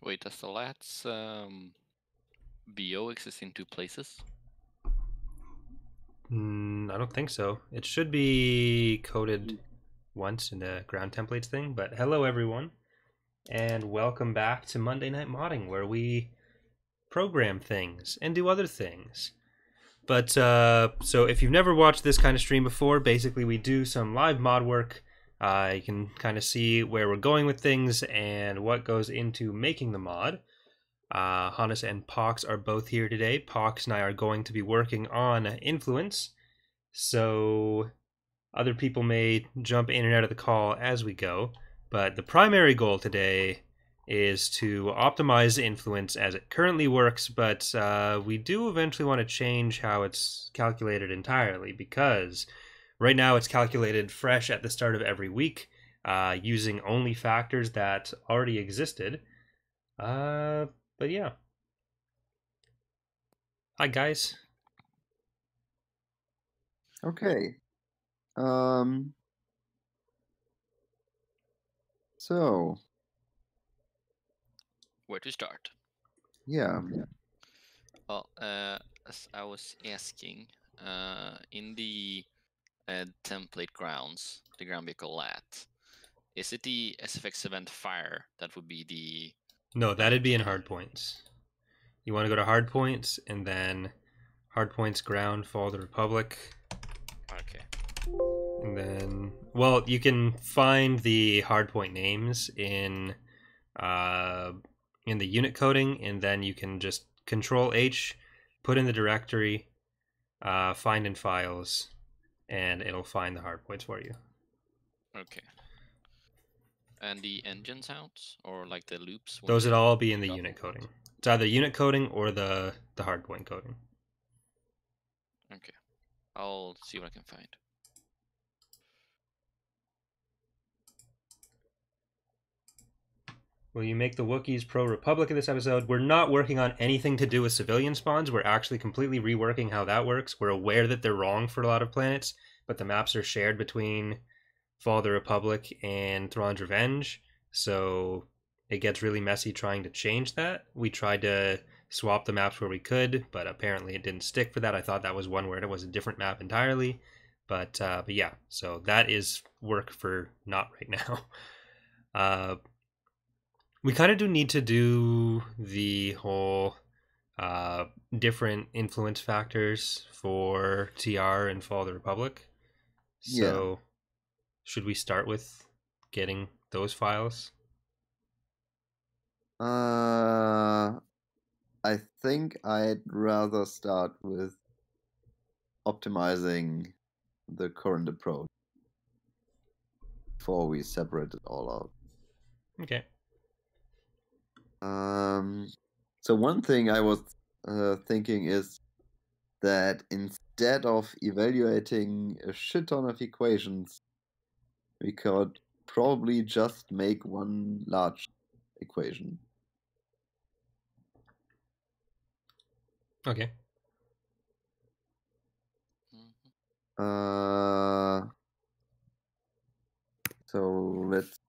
Wait, does the lat's BO exist in two places? I don't think so. It should be coded once in the ground templates thing. But hello, everyone, and welcome back to Monday Night Modding, where we program things and do other things. But so if you've never watched this kind of stream before, basically we do some live mod work. You can kind of see where we're going with things and what goes into making the mod. Hannes and Pox are both here today. Pox and I are going to be working on influence. So other people may jump in and out of the call as we go. But the primary goal today is to optimize influence as it currently works, but we do eventually want to change how it's calculated entirely, because right now it's calculated fresh at the start of every week using only factors that already existed. But yeah. Hi, guys. Okay. So Where to start? yeah. Well, as I was asking, in the template grounds, the ground vehicle lat, is it the SFX event fire that would be the... No, that'd be in hardpoints. You want to go to hardpoints and then hardpoints ground Fall of the Republic. Okay. And then, well, you can find the hardpoint names in the unit coding, and then you can just Control H, put in the directory, find in files, and it'll find the hardpoints for you. Okay. And the engine sounds, or like the loops? Those would all be in the unit coding. It's either unit coding or the hardpoint coding. Okay. I'll see what I can find. Will you make the Wookiees pro-Republic in this episode? We're not working on anything to do with civilian spawns. We're actually completely reworking how that works. We're aware that they're wrong for a lot of planets, but the maps are shared between Fall of the Republic and Thrawn's Revenge, so it gets really messy trying to change that. We tried to swap the maps where we could, but apparently it didn't stick for that. I thought that was one where it was a different map entirely. But yeah, so that is work for not right now. We kind of do need to do the whole different influence factors for TR and Fall of the Republic. So, should we start with getting those files? I think I'd rather start with optimizing the current approach before we separate it all out. Okay. So one thing I was thinking is that instead of evaluating a shit ton of equations, we could probably just make one large equation. Okay. So let's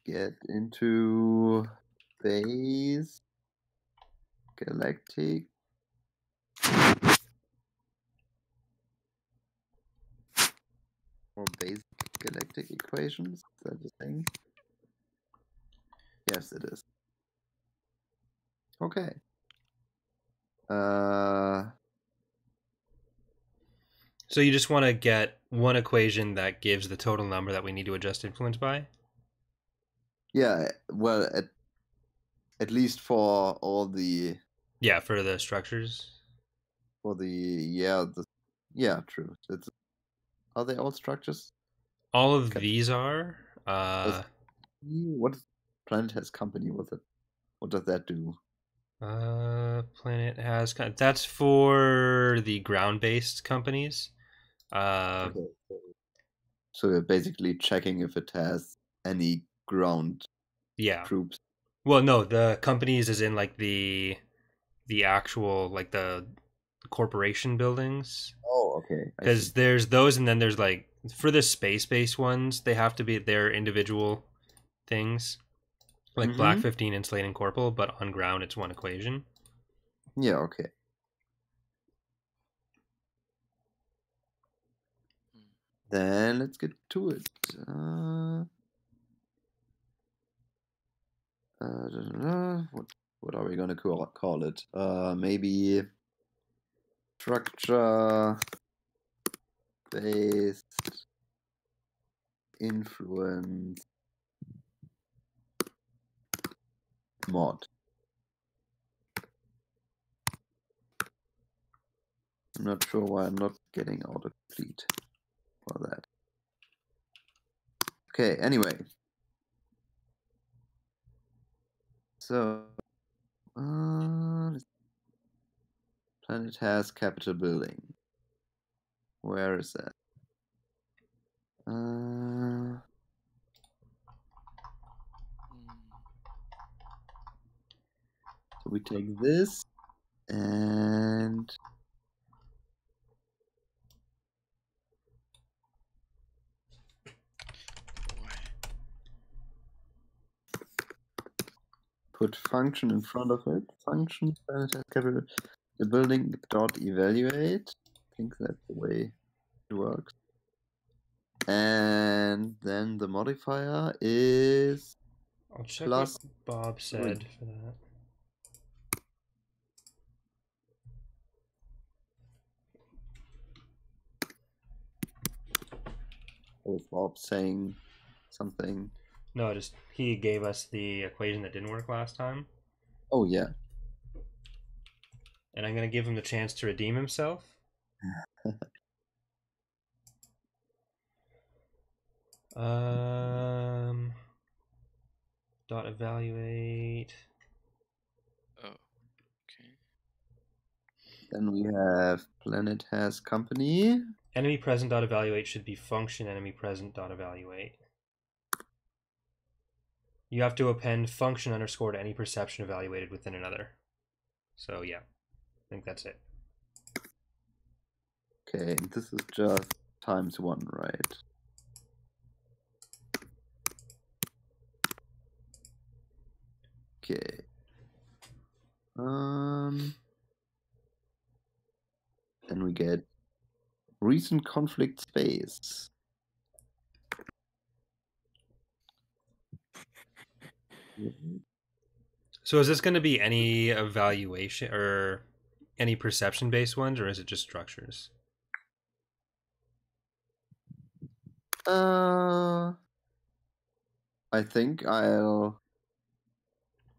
get into base galactic. Or basic galactic equations. Is that the thing? Yes, it is. Okay. So you just want to get one equation that gives the total number that we need to adjust influence by? Yeah, well, at least for all the... Yeah, for the structures. For the... Yeah, true. Are they all structures? All of these are. What planet has company with it? What does that do? Planet has... That's for the ground-based companies. Okay. So you're basically checking if it has any ground troops. Well, no, the companies is in like the actual like the corporation buildings. Oh, okay. Because there's those, and then there's like for the space-based ones, they have to be their individual things. Like black 15 in slate and corporal, but on ground it's one equation. Yeah, okay. Then let's get to it. What are we gonna call it? Maybe structure based influence mod. I'm not sure why I'm not getting autocomplete for that. Okay, anyway. So, planet has capital building. Where is that? So we take this and put function in front of it. Function planet has capital. The building dot evaluate. I think that's the way it works. And then the modifier is I'll check plus what Bob said for that. with Bob saying something. No, just he gave us the equation that didn't work last time. Oh yeah. And I'm gonna give him the chance to redeem himself. Dot evaluate. Oh, okay. Then we have planet has company. Enemy present dot evaluate should be function enemy present dot evaluate. You have to append function underscore to any perception evaluated within another. So yeah, I think that's it. Okay, and this is just times 1, right? Okay. Then we get recent conflict space. So is this going to be any evaluation or any perception based ones, or is it just structures? I think I'll.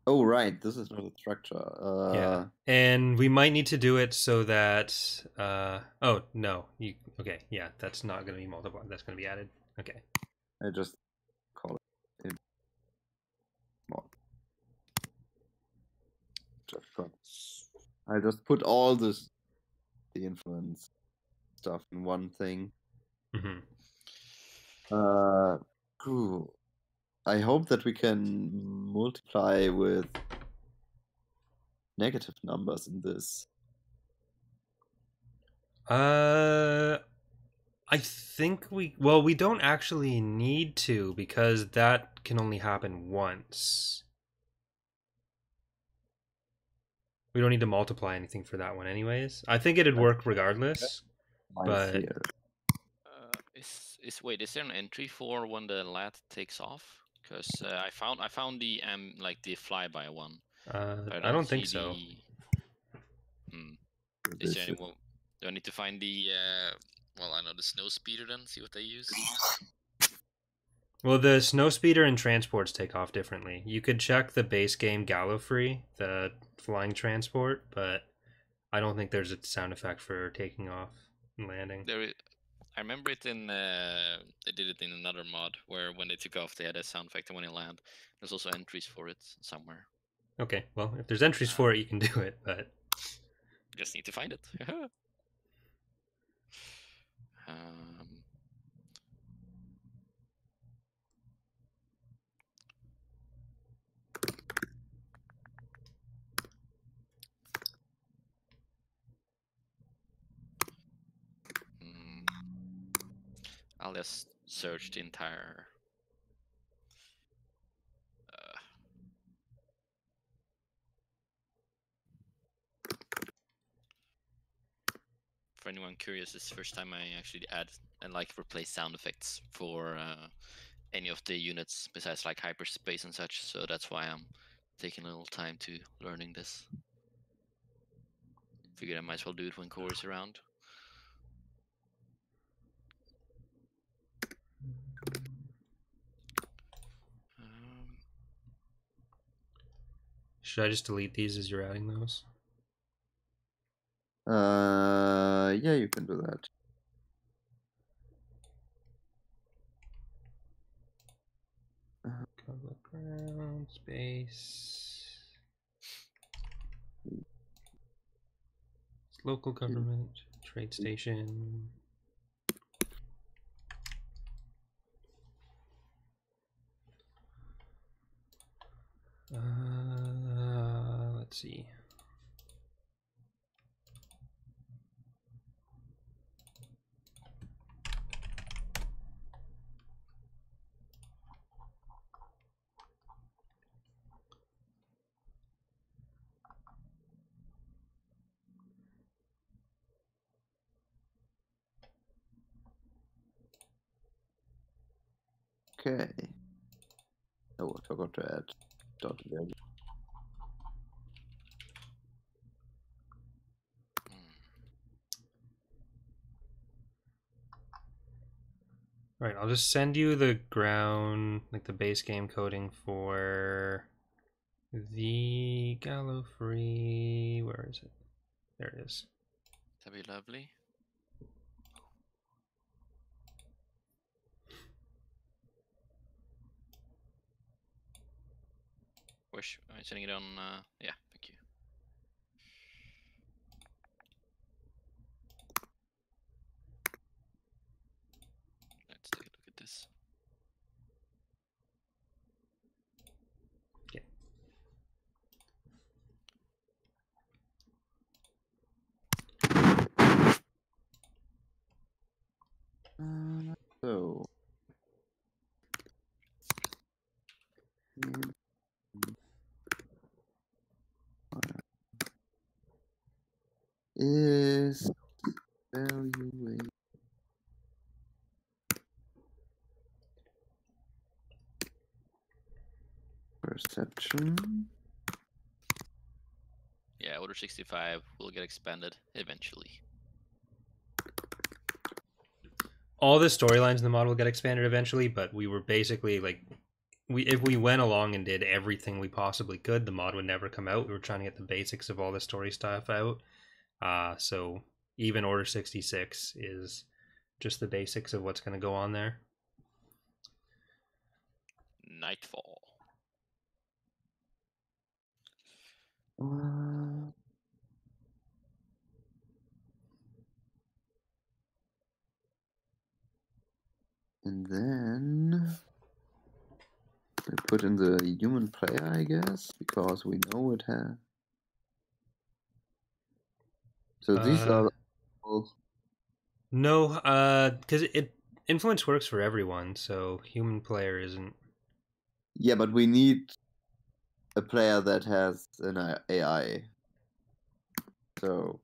Oh right, this is not a structure. Yeah, and we might need to do it so that. Oh no, you okay? Yeah, that's not going to be multiplied. That's going to be added. Okay. I just call it mod. I just put all the influence stuff in one thing. Mm-hmm. Cool. I hope that we can multiply with negative numbers in this. I think we don't actually need to because that can only happen once. We don't need to multiply anything for that one anyways. I think it'd work regardless. But Here. Is there an entry for when the lat takes off? Because I found the like the flyby one. I don't think so. Is there anyone? Do I need to find the well, I know the snow speeder then, see what they use? Well, the snow speeder and transports take off differently. You could check the base game Gallifrey, the flying transport, but I don't think there's a sound effect for taking off and landing. I remember it in they did it in another mod where when they took off they had a sound effect, and when they land, there's also entries for it somewhere. Okay, well, if there's entries for it, you can do it, but just need to find it. I'll just search the entire for anyone curious, it's the first time I actually add and like replace sound effects for any of the units besides like hyperspace and such. So that's why I'm taking a little time to learning this. Figured I might as well do it when Core is around. Should I just delete these as you're adding those? Yeah, you can do that. Cover ground space. Local government, trade station. Let's see. Okay. Oh, I forgot to add dot value. All right, I'll just send you the ground, like the base game coding for the Gallifrey. Where is it? There it is. That'd be lovely. Wish I'm sending it on. Yeah, thank you. Let's take a look at this. Okay. So. Is evaluate perception. Yeah, Order 65 will get expanded eventually. All the storylines in the mod will get expanded eventually, but we were basically like, if we went along and did everything we possibly could, the mod would never come out. We were trying to get the basics of all the story stuff out. So even Order 66 is just the basics of what's going to go on there. Nightfall. And then we put in the human player, I guess, because we know it has. So these are all. No, because influence works for everyone, so human player isn't. Yeah, but we need a player that has an AI. So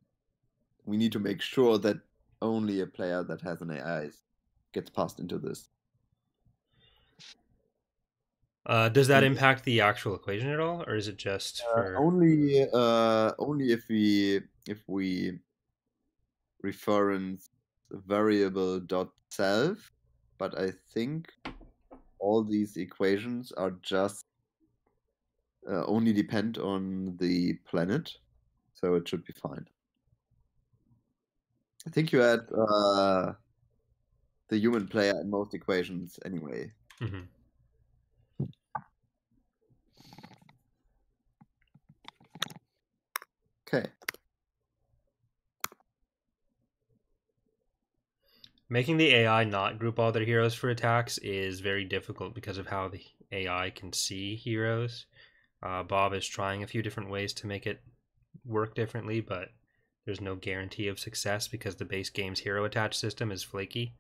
we need to make sure that only a player that has an AI gets passed into this. Does that impact the actual equation at all, or is it just for only if we reference variable dot self? But I think all these equations are just only depend on the planet, so it should be fine. I think you add the human player in most equations anyway. Mm-hmm. Okay. Making the AI not group all their heroes for attacks is very difficult because of how the AI can see heroes. Bob is trying a few different ways to make it work differently, but there's no guarantee of success because the base game's hero attach system is flaky.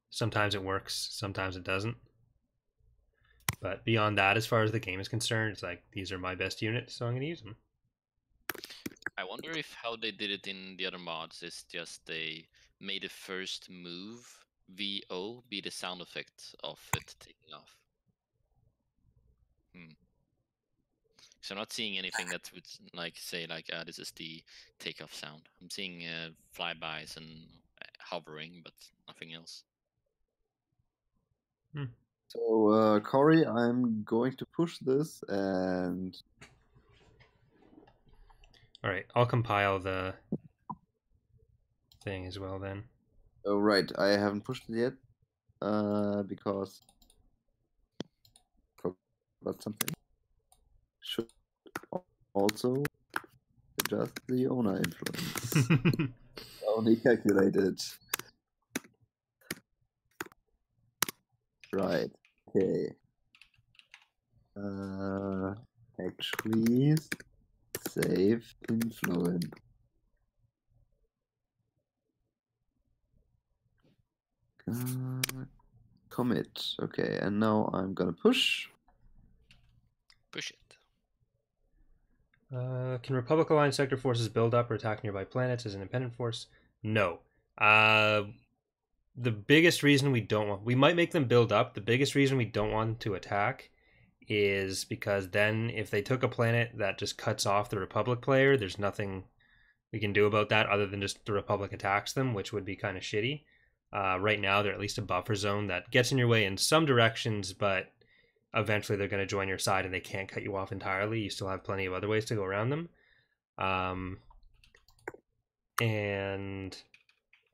Sometimes it works, sometimes it doesn't. But beyond that, as far as the game is concerned, it's like, these are my best units, so I'm going to use them. I wonder if how they did it in the other mods is just they made the first move VO be the sound effect of it taking off. So I'm not seeing anything that would like say like this is the takeoff sound. I'm seeing flybys and hovering, but nothing else. So, Corey, I'm going to push this and. Alright, I'll compile the thing as well then. Oh, right. I haven't pushed it yet. Because. Forgot something. Should also adjust the owner influence. Only calculated. Right. Okay. Actually, save influence. Commit. Okay, and now I'm gonna push. Push it. Can Republic Alliance sector forces build up or attack nearby planets as an independent force? No. The biggest reason we don't want... We might make them build up. The biggest reason we don't want to attack is because then if they took a planet that just cuts off the Republic player, there's nothing we can do about that other than just the Republic attacks them, which would be kind of shitty. Right now, they're at least a buffer zone that gets in your way in some directions, but eventually they're going to join your side and they can't cut you off entirely. You still have plenty of other ways to go around them. And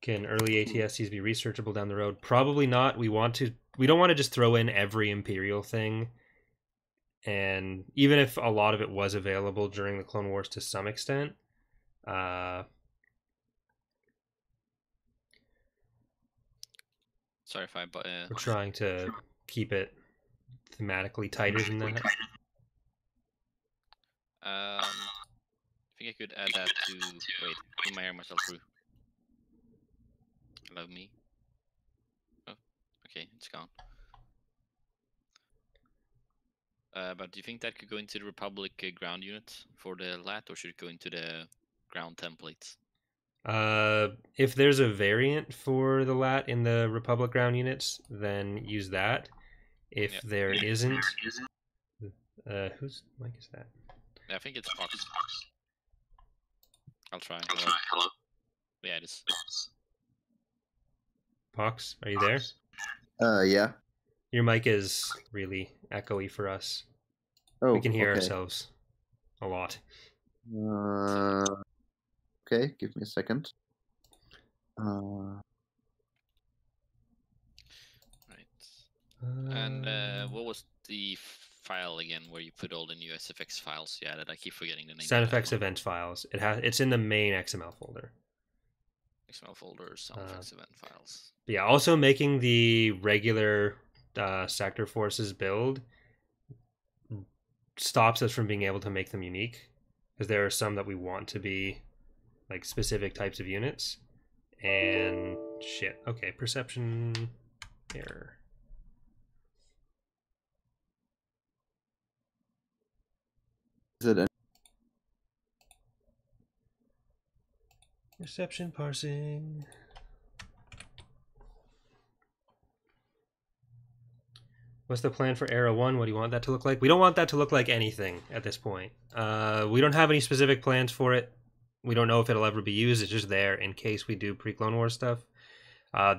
can early ATSCs be researchable down the road? Probably not. We don't want to just throw in every Imperial thing. And even if a lot of it was available during the Clone Wars to some extent, sorry if I. we're trying to keep it thematically tighter than that. I think I could add that to. Wait, who am I hearing myself through? Love me. Oh, okay, it's gone. But do you think that could go into the Republic ground unit for the LAT, or should it go into the ground templates? If there's a variant for the LAT in the Republic ground units, then use that. If there isn't, whose mic is that? I think it's Fox. I'll try. Hello. Yeah, it is. Pox, are you there? Yeah. Your mic is really echoey for us. Oh, we can hear okay. ourselves a lot. Okay, give me a second. Right. And what was the file again where you put all the new SFX files you added? I keep forgetting the name. SoundFX event files. It's in the main XML folder. XML folder, SoundFX event files. Yeah, also making the regular sector forces build stops us from being able to make them unique, because there are some that we want to be like specific types of units. And shit. Okay, perception error. Is it Perception parsing. What's the plan for Era 1? What do you want that to look like? We don't want that to look like anything at this point. We don't have any specific plans for it. We don't know if it'll ever be used. It's just there in case we do pre-Clone Wars stuff.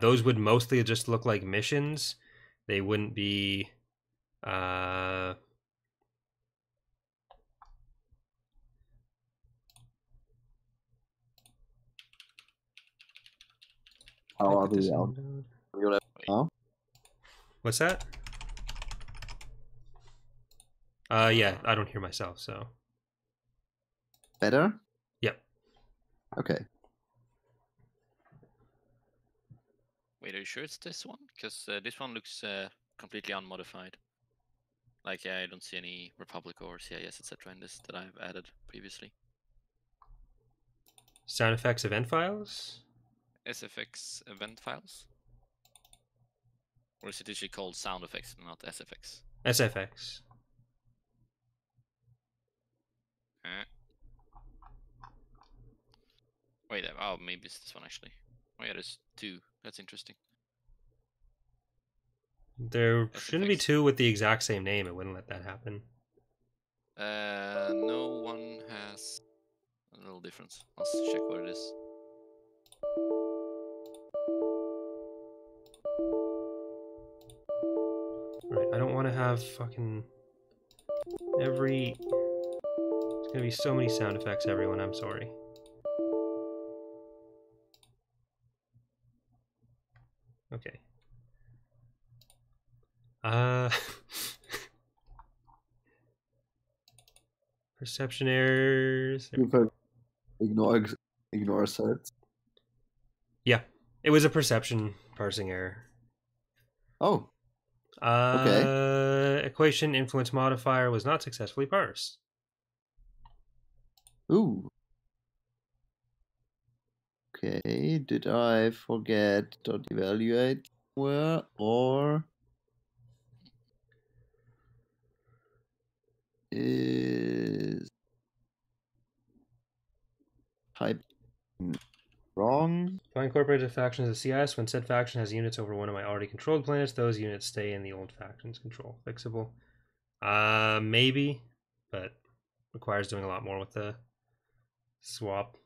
Those would mostly just look like missions. They wouldn't be... How are they out? Now? What's that? Yeah, I don't hear myself, so... Better? Yep. Okay. Wait, are you sure it's this one? Because this one looks completely unmodified. Like, I don't see any Republic or CIS, etc. in this that I've added previously. SoundFX event files? SFX event files? Or is it actually called sound effects, not SFX? SFX. Wait, oh, maybe it's this one actually. Oh yeah, there's 2. That's interesting. There shouldn't be SFX. 2 with the exact same name. It wouldn't let that happen. No one has a little difference. Let's check what it is. Right, I don't want to have fucking every... There's gonna be so many sound effects, everyone. I'm sorry. Okay. Perception errors. If I ignore sets. Yeah, it was a perception parsing error. Oh, Equation influence modifier was not successfully parsed. ooh. Okay, did I forget dot evaluate somewhere or is type wrong? If I incorporate a faction as a CIS, when said faction has units over one of my already controlled planets, those units stay in the old faction's control. Fixable. Maybe, but requires doing a lot more with the swap.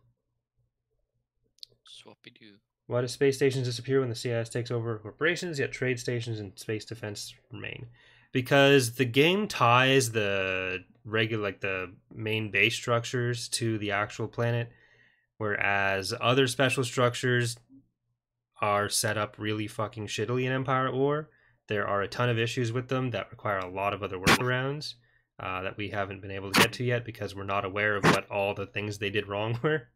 Swappy doo. Why do space stations disappear when the CIS takes over corporations, yet trade stations and space defense remain? Because the game ties the regular, like the main base structures to the actual planet, whereas other special structures are set up really fucking shittily in Empire at War. There are a ton of issues with them that require a lot of other workarounds that we haven't been able to get to yet because we're not aware of what all the things they did wrong were.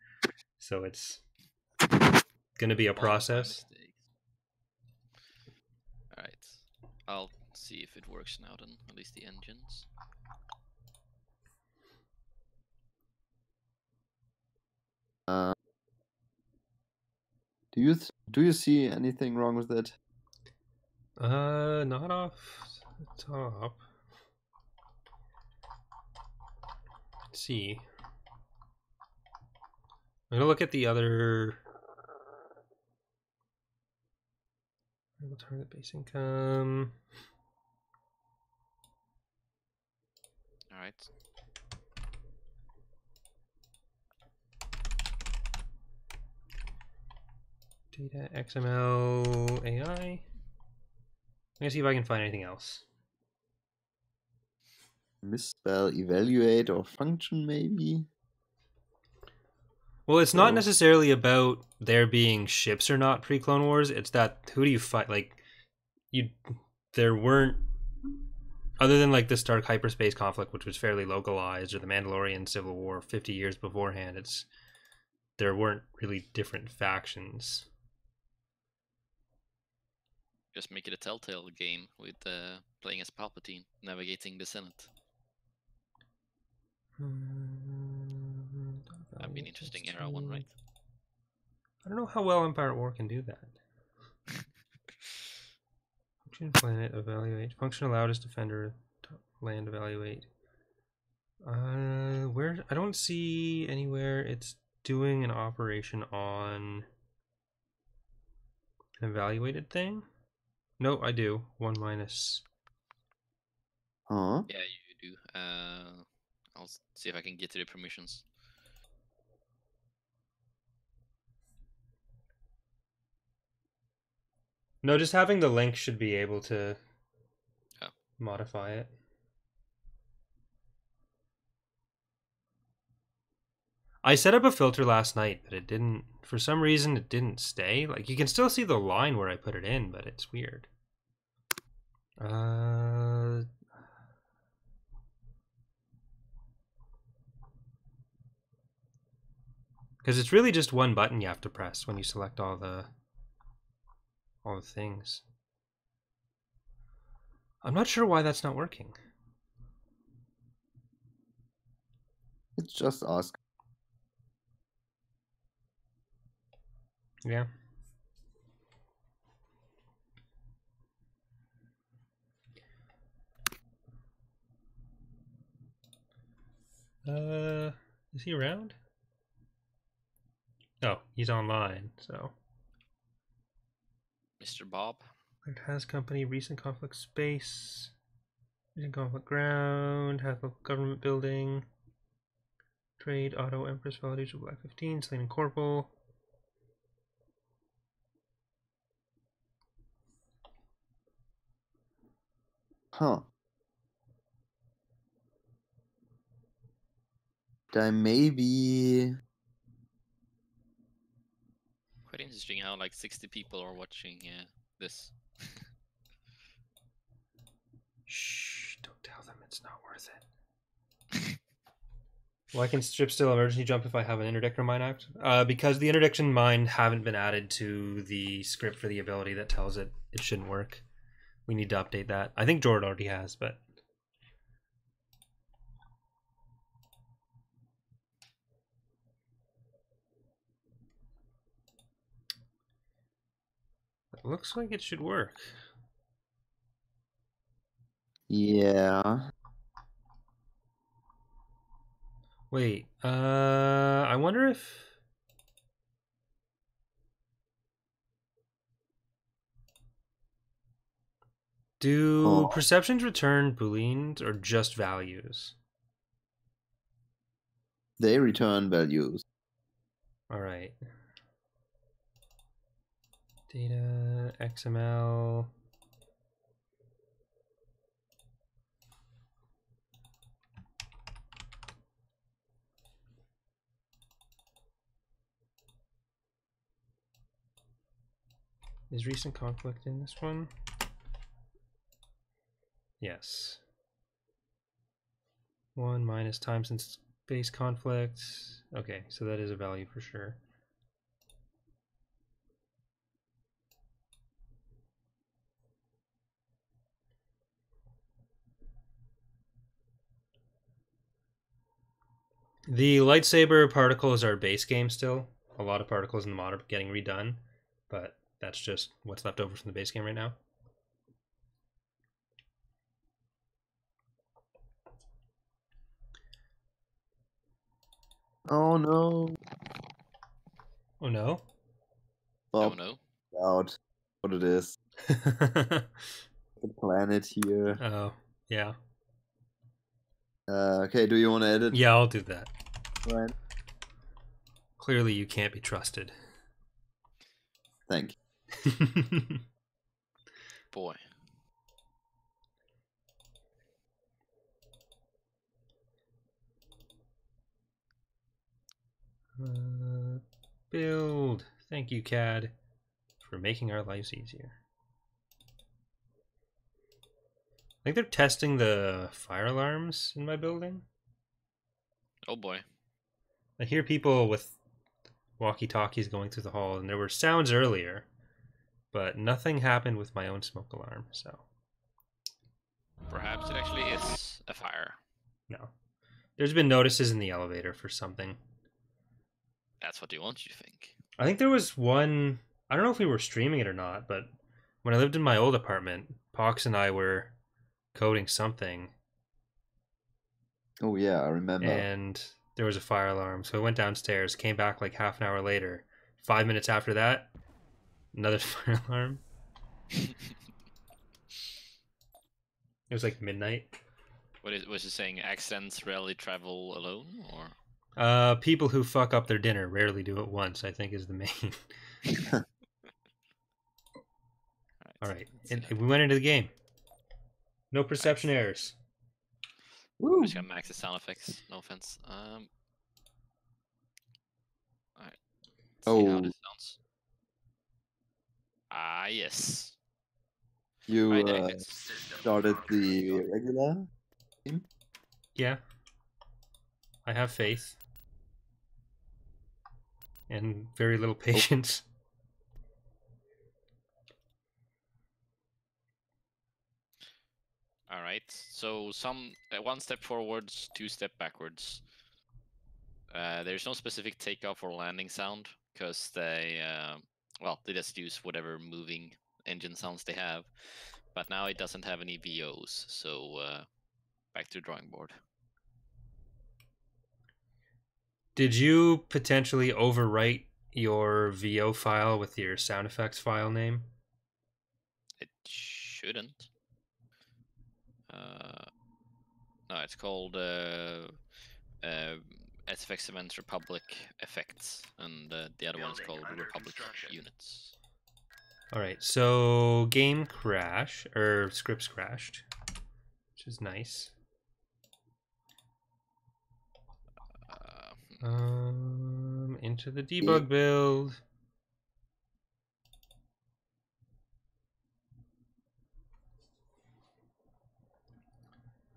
So it's going to be a process. Alright. I'll see if it works now then, at least the engines. Do you see anything wrong with it? Not off the top. Let's see. I'm gonna look at the other target base income. Alright. Data XML AI. I'm gonna see if I can find anything else. Misspell evaluate or function maybe? Well, it's not So- necessarily about there being ships or not pre-Clone Wars. It's that who do you fight? Like, there weren't, other than like the Stark hyperspace conflict, which was fairly localized, or the Mandalorian Civil War 50 years beforehand. There weren't really different factions. Just make it a Telltale game with playing as Palpatine, navigating the Senate. That'd be an interesting era one, right? I don't know how well Empire at War can do that. Function planet evaluate. Function allowed as defender. Land evaluate. Where I don't see anywhere it's doing an operation on an evaluated thing. No, I do. 1 minus. Huh? Yeah, you do. I'll see if I can get to the permissions. No, just having the link should be able to Oh. modify it. I set up a filter last night, but it didn't, for some reason, it didn't stay. Like, you can still see the line where I put it in, but it's weird. Because it's really just one button you have to press when you select all the things. I'm not sure why that's not working. It's just ask. Yeah. Is he around? Oh, he's online, so. Mr. Bob. It has company, recent conflict space, recent conflict ground, half of government building, trade, auto, Empress, validation, Black 15, Slain and Corporal. Huh. There may be. Quite interesting how like 60 people are watching this. Shh, don't tell them it's not worth it. Well, I can strip still emergency jump if I have an interdiction mine act. Because the interdiction mine haven't been added to the script for the ability that tells it it shouldn't work. We need to update that. I think Jord already has, but it looks like it should work. Yeah. Wait, I wonder if do perceptions return booleans or just values? They return values. All right. Data XML. Is recent conflict in this one? Yes. 1 minus time since space conflict. Okay, so that is a value for sure. The lightsaber particles are base game still. A lot of particles in the mod are getting redone, but that's just what's left over from the base game right now. Oh no. Oh no? Oh Bob no. out what it is. The planet here. Oh, yeah. Okay, do you want to edit? Yeah, I'll do that. Right. Clearly you can't be trusted. Thank you. Boy. Build. Thank you, CAD, for making our lives easier. I think they're testing the fire alarms in my building. Oh boy. I hear people with walkie-talkies going through the hall, and there were sounds earlier, but nothing happened with my own smoke alarm, so. Perhaps it actually is a fire. No. There's been notices in the elevator for something. That's what you want, you think? I think there was one, I don't know if we were streaming it or not, but when I lived in my old apartment, Pox and I were coding something. Oh yeah, I remember. And there was a fire alarm, so I went downstairs, came back like half an hour later. 5 minutes after that, another fire alarm. It was like midnight. Was it saying accidents rarely travel alone, or? People who fuck up their dinner rarely do it once, I think is the main. All right. And we went into the game. No perception errors. I'm just gonna max the sound effects. No offense. Alright. See how this sounds. Ah, yes. You right, started the regular game? Yeah. I have faith. And very little patience. All right. So one step forwards, 2 step backwards. There's no specific takeoff or landing sound because they just use whatever moving engine sounds they have. But now it doesn't have any VOs, so back to the drawing board. Did you potentially overwrite your VO file with your sound effects file name? It shouldn't. No, it's called SFX Events Republic Effects, and the other one is called Republic Units. All right, so game crash or scripts crashed, which is nice. Into the debug build.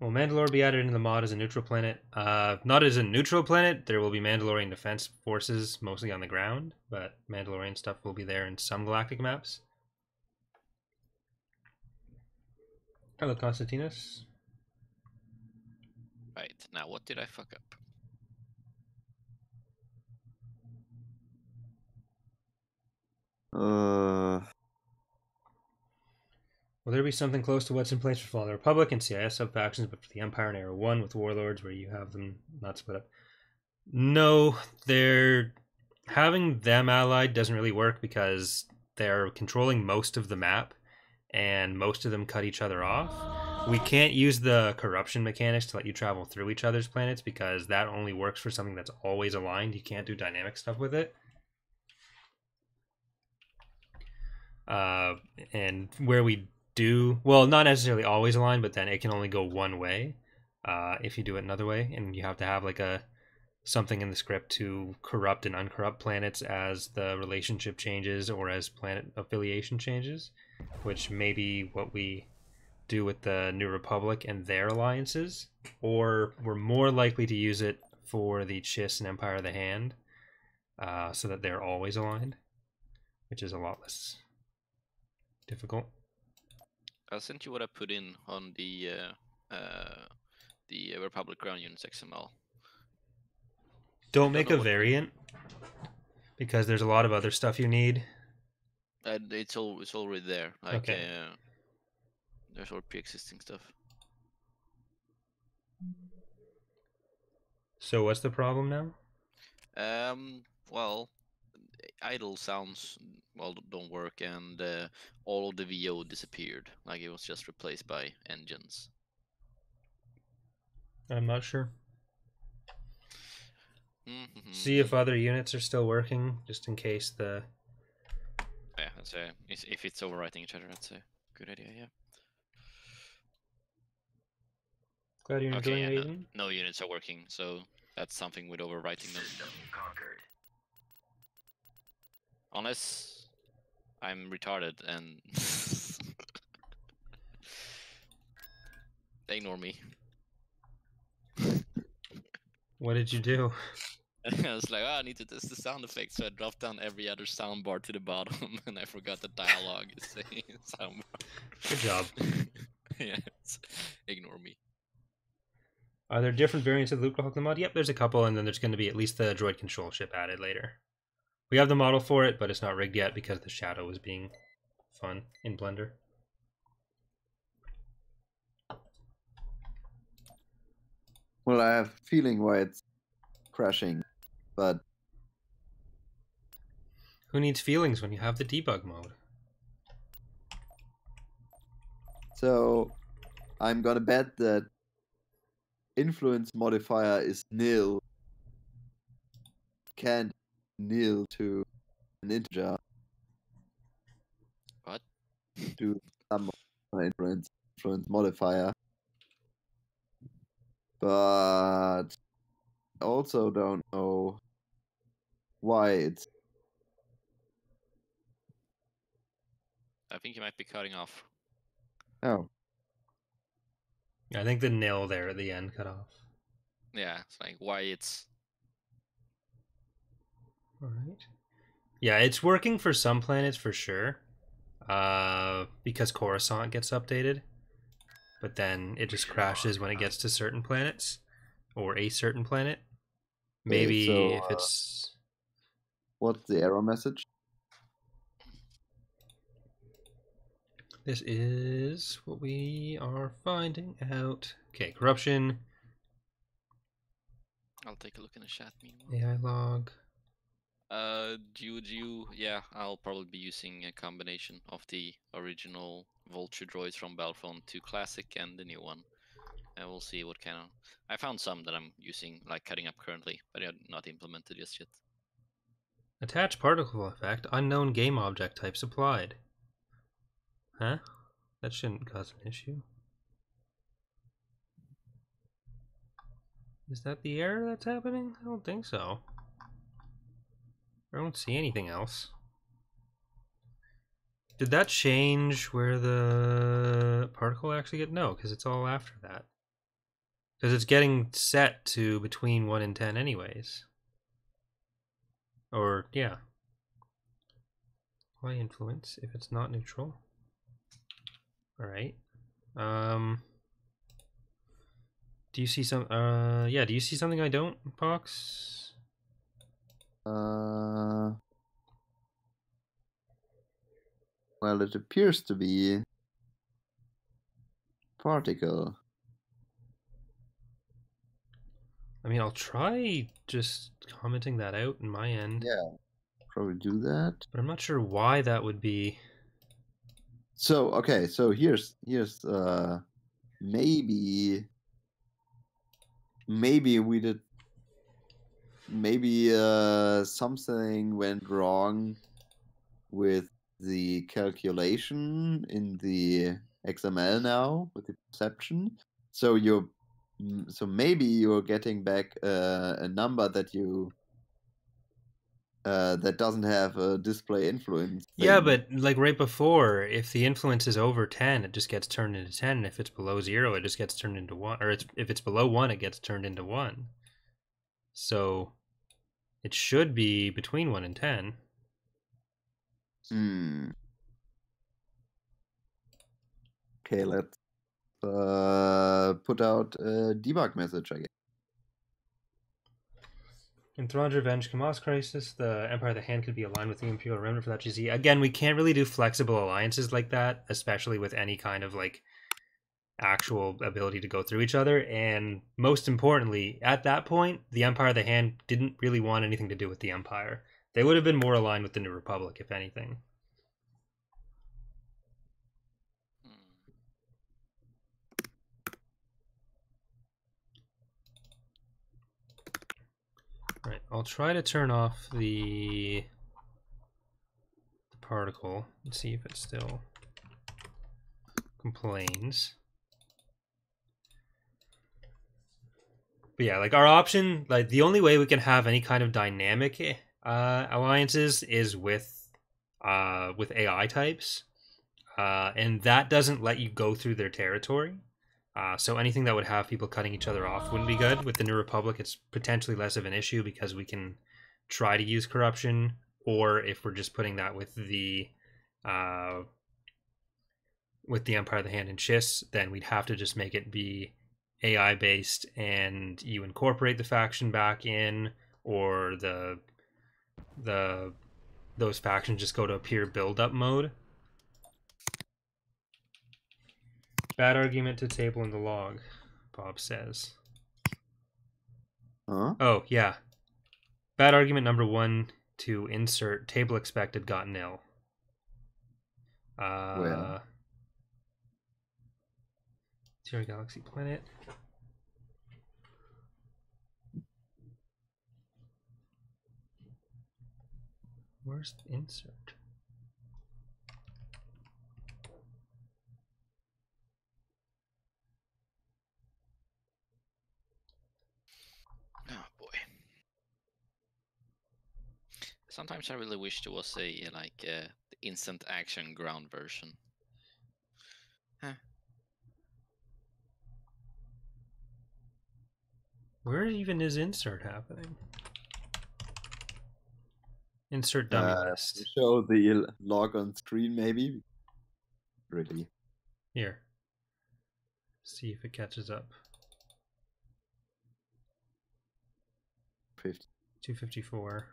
Will Mandalore be added into the mod as a neutral planet? Not as a neutral planet. There will be Mandalorian defense forces, mostly on the ground, but Mandalorian stuff will be there in some galactic maps. Hello, Constantinos. Right, now what did I fuck up? Will there be something close to what's in place for Fall of the Republic and CIS sub-factions, but for the Empire and Era 1 with Warlords, where you have them not split up? No, they're having them allied doesn't really work because they're controlling most of the map, and most of them cut each other off. We can't use the corruption mechanics to let you travel through each other's planets because that only works for something that's always aligned. You can't do dynamic stuff with it. And where we do, well, not necessarily always aligned, but then it can only go one way if you do it another way, and you have to have like something in the script to corrupt and uncorrupt planets as the relationship changes or as planet affiliation changes, which may be what we do with the New Republic and their alliances, or we're more likely to use it for the Chiss and Empire of the Hand, so that they're always aligned, which is a lot less difficult. I'll send you what I put in on the Republic Ground Units XML. Don't make a variant because there's a lot of other stuff you need. It's already there. Like, okay. There's all pre-existing stuff. So what's the problem now? Well, idle sounds don't work, and all of the VO disappeared. Like it was just replaced by engines. I'm not sure. See if other units are still working, just in case the. Yeah, that's if it's overwriting each other, that's a good idea. Yeah. Glad you're enjoying Raven. No units are working, so that's something with overwriting them. Unless I'm retarded and they ignore me. What did you do? I was like, oh, I need to test the sound effects, so I dropped down every other sound bar to the bottom, and I forgot the dialogue is saying sound bar. Good job. Yeah, ignore me. Are there different variants of the Luke Rockland mod? Yep, there's a couple, and then there's going to be at least the droid control ship added later. We have the model for it, but it's not rigged yet because the shadow is being fun in Blender. Well, I have a feeling why it's crashing, but who needs feelings when you have the debug mode? So I'm gonna bet that influence modifier is nil. Can't nil to an integer. What? Do some influence modifier. But I also don't know why it's. I think you might be cutting off. Oh. I think the nil there at the end cut off. Yeah, it's like why it's. Alright. Yeah, it's working for some planets for sure. Because Coruscant gets updated. But then it just crashes when it gets to certain planets. Or a certain planet. Maybe so, if it's... What's the error message? This is what we are finding out. Okay, corruption. I'll take a look in the chat meanwhile. AI log. Yeah, I'll probably be using a combination of the original Vulture droids from Battlefront 2 Classic and the new one. And we'll see what kind of... I found some that I'm using, like cutting up currently, but they're not implemented just yet. Attach particle effect. Unknown game object types applied. Huh? That shouldn't cause an issue. Is that the error that's happening? I don't think so. I don't see anything else. Did that change where the particle actually get? No, because it's all after that. Because it's getting set to between 1 and 10 anyways. Or, yeah. Why influence if it's not neutral? Alright. Do you see some, yeah, do you see something I don't, Pox? Well, it appears to be particle. I mean, I'll try just commenting that out in my end. Yeah, probably do that. But I'm not sure why that would be. So okay, so here's maybe we did something went wrong with the calculation in the XML now with the perception. So maybe you're getting back a number that you that doesn't have a display influence thing. Yeah, but like right before, if the influence is over 10, it just gets turned into 10. And if it's below 0, it just gets turned into 1. Or if it's below 1, it gets turned into 1. So it should be between 1 and 10. Okay, let's put out a debug message, I guess. In Thrawn's Revenge, Kamas Crisis, the Empire of the Hand could be aligned with the Imperial Remnant for that GZ. Again, we can't really do flexible alliances like that, especially with any kind of like actual ability to go through each other. And most importantly, at that point, the Empire of the Hand didn't really want anything to do with the Empire. They would have been more aligned with the New Republic, if anything. Right, I'll try to turn off the particle and see if it still complains. But yeah, like our option, like the only way we can have any kind of dynamic alliances is with AI types, and that doesn't let you go through their territory. So anything that would have people cutting each other off wouldn't be good. With the New Republic, it's potentially less of an issue because we can try to use corruption, or if we're just putting that with the Empire of the Hand and Chiss, then we'd have to just make it be AI based, and you incorporate the faction back in, or those factions just go to a pure build up mode. Bad argument to table in the log, Bob says. Huh? Oh, yeah. Bad argument number 1 to insert table expected got nil. Where? Zero Galaxy Planet. Where's the insert? Oh boy. Sometimes I really wish there was a the instant action ground version. Huh. Where even is insert happening? Insert dummy list. Show the log on screen, maybe. Really. Here. See if it catches up. 254.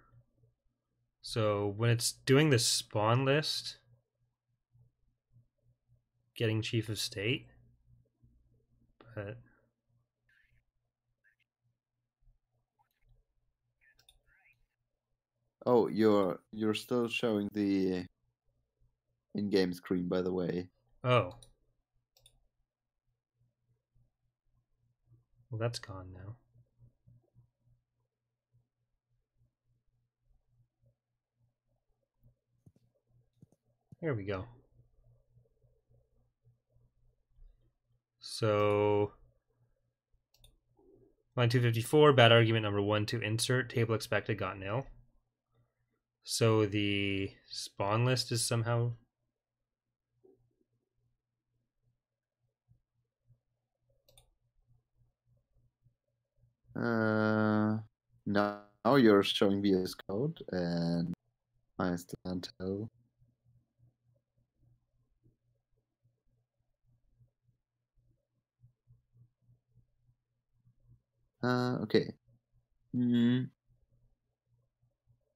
So when it's doing the spawn list, getting Chief of State, but Oh, you're still showing the in-game screen, by the way. Oh. Well, that's gone now. There we go. So, line 254, bad argument number 1 to insert, table expected got nil. So the spawn list is somehow... Now you're showing VS Code, and I still can't tell. Okay.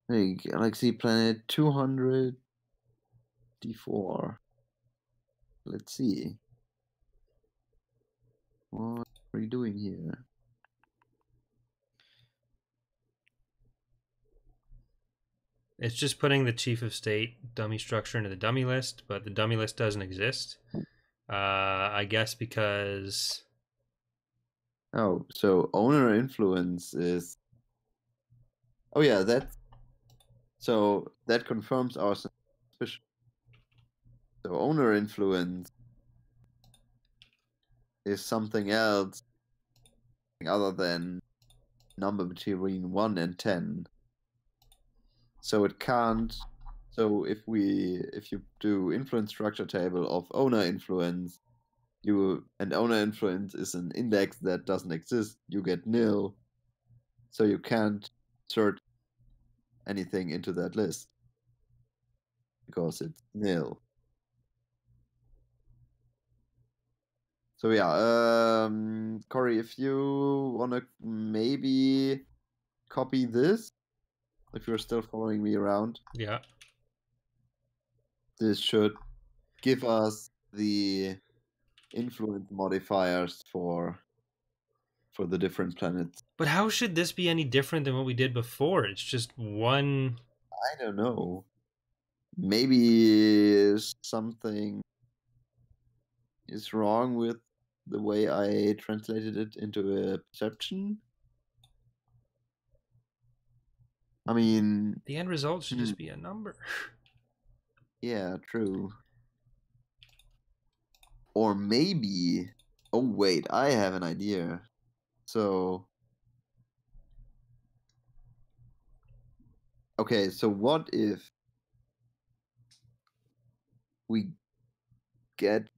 Hey, Galaxy Planet 254. Let's see. What are you doing here? It's just putting the chief of state dummy structure into the dummy list, but the dummy list doesn't exist. I guess because... Oh, so owner influence is... Oh yeah, so that confirms our suspicion. So owner influence is something else other than number between 1 and 10. So it can't... So if you do influence structure table of owner influence, and owner influence is an index that doesn't exist, you get nil. So you can't insert anything into that list because it's nil. So yeah, Corey, if you wanna maybe copy this, if you're still following me around. Yeah. This should give us the influence modifiers for the different planets. But how should this be any different than what we did before? It's just one... I don't know. Maybe something is wrong with the way I translated it into a perception. I mean... The end result should just be a number. Yeah, true. Or maybe... Oh, wait, I have an idea. So... Okay, so what if we get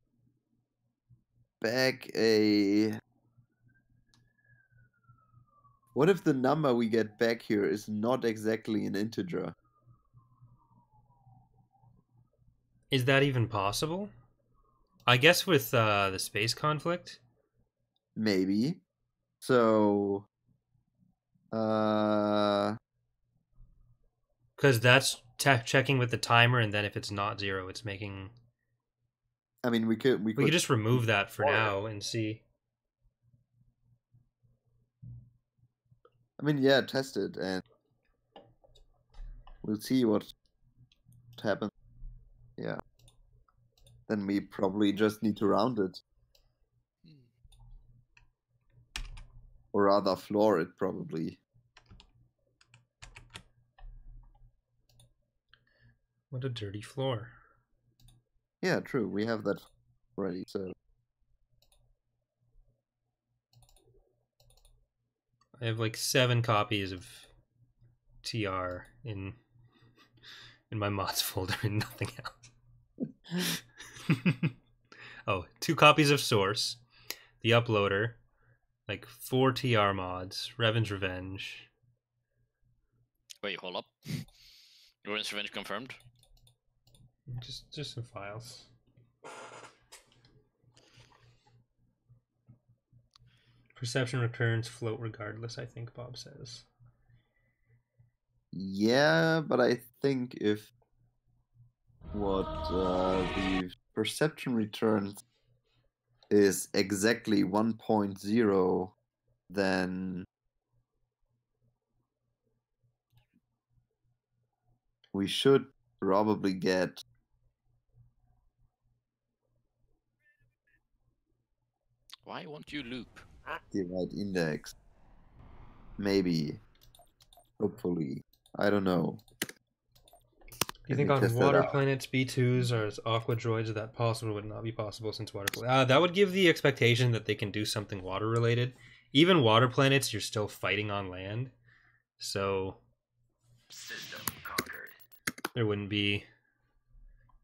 back a... What if the number we get back here is not exactly an integer? Is that even possible? I guess with the space conflict? Maybe. So... Because that's checking with the timer, and then if it's not 0, it's making... I mean, we could just remove that for now and see. I mean, yeah, test it, and we'll see what happens. Yeah. Then we probably just need to round it. Or rather, floor it, probably. What a dirty floor. Yeah, true. We have that already, so... I have like 7 copies of TR in my mods folder and nothing else. Oh, 2 copies of Source, the uploader, like 4 TR mods, Revan's Revenge. Wait, hold up. Revan's Revenge confirmed? Just some files. Perception returns float regardless, I think Bob says. Yeah, but I think if what the perception returns is exactly 1.0, then we should probably get Why won't you loop? the right index. Maybe. Hopefully. I don't know. Do you think on water planets B2s or aqua droids that possible would not be possible since water that would give the expectation that they can do something water related. Even water planets, you're still fighting on land, so System conquered. there wouldn't be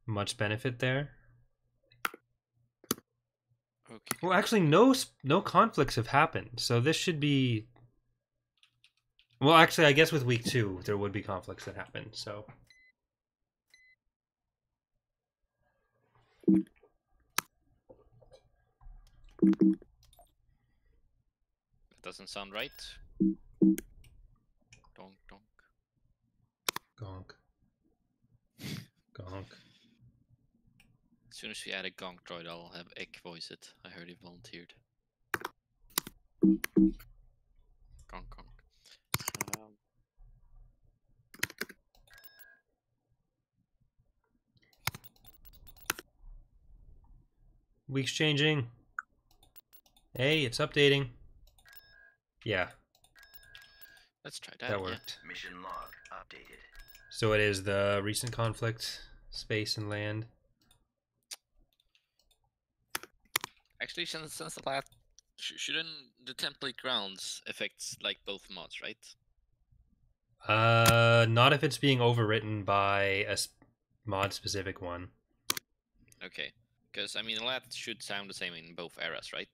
much benefit there. Okay. Well, actually, no conflicts have happened, so this should be. Well, actually, I guess with week 2 there would be conflicts that happen. So. That doesn't sound right. Donk donk. Gonk. Gonk. As soon as we add a gonk droid, I'll have Ek voice it. I heard he volunteered. Gonk gonk. Week's changing. Hey, it's updating. Yeah, Let's try that. that yeah. worked. Mission log updated. So it is the recent conflict, space and land. Actually, since the last, shouldn't the template grounds affect like both mods, right? Not if it's being overwritten by a mod specific one. Okay, because I mean, the lat should sound the same in both eras, right?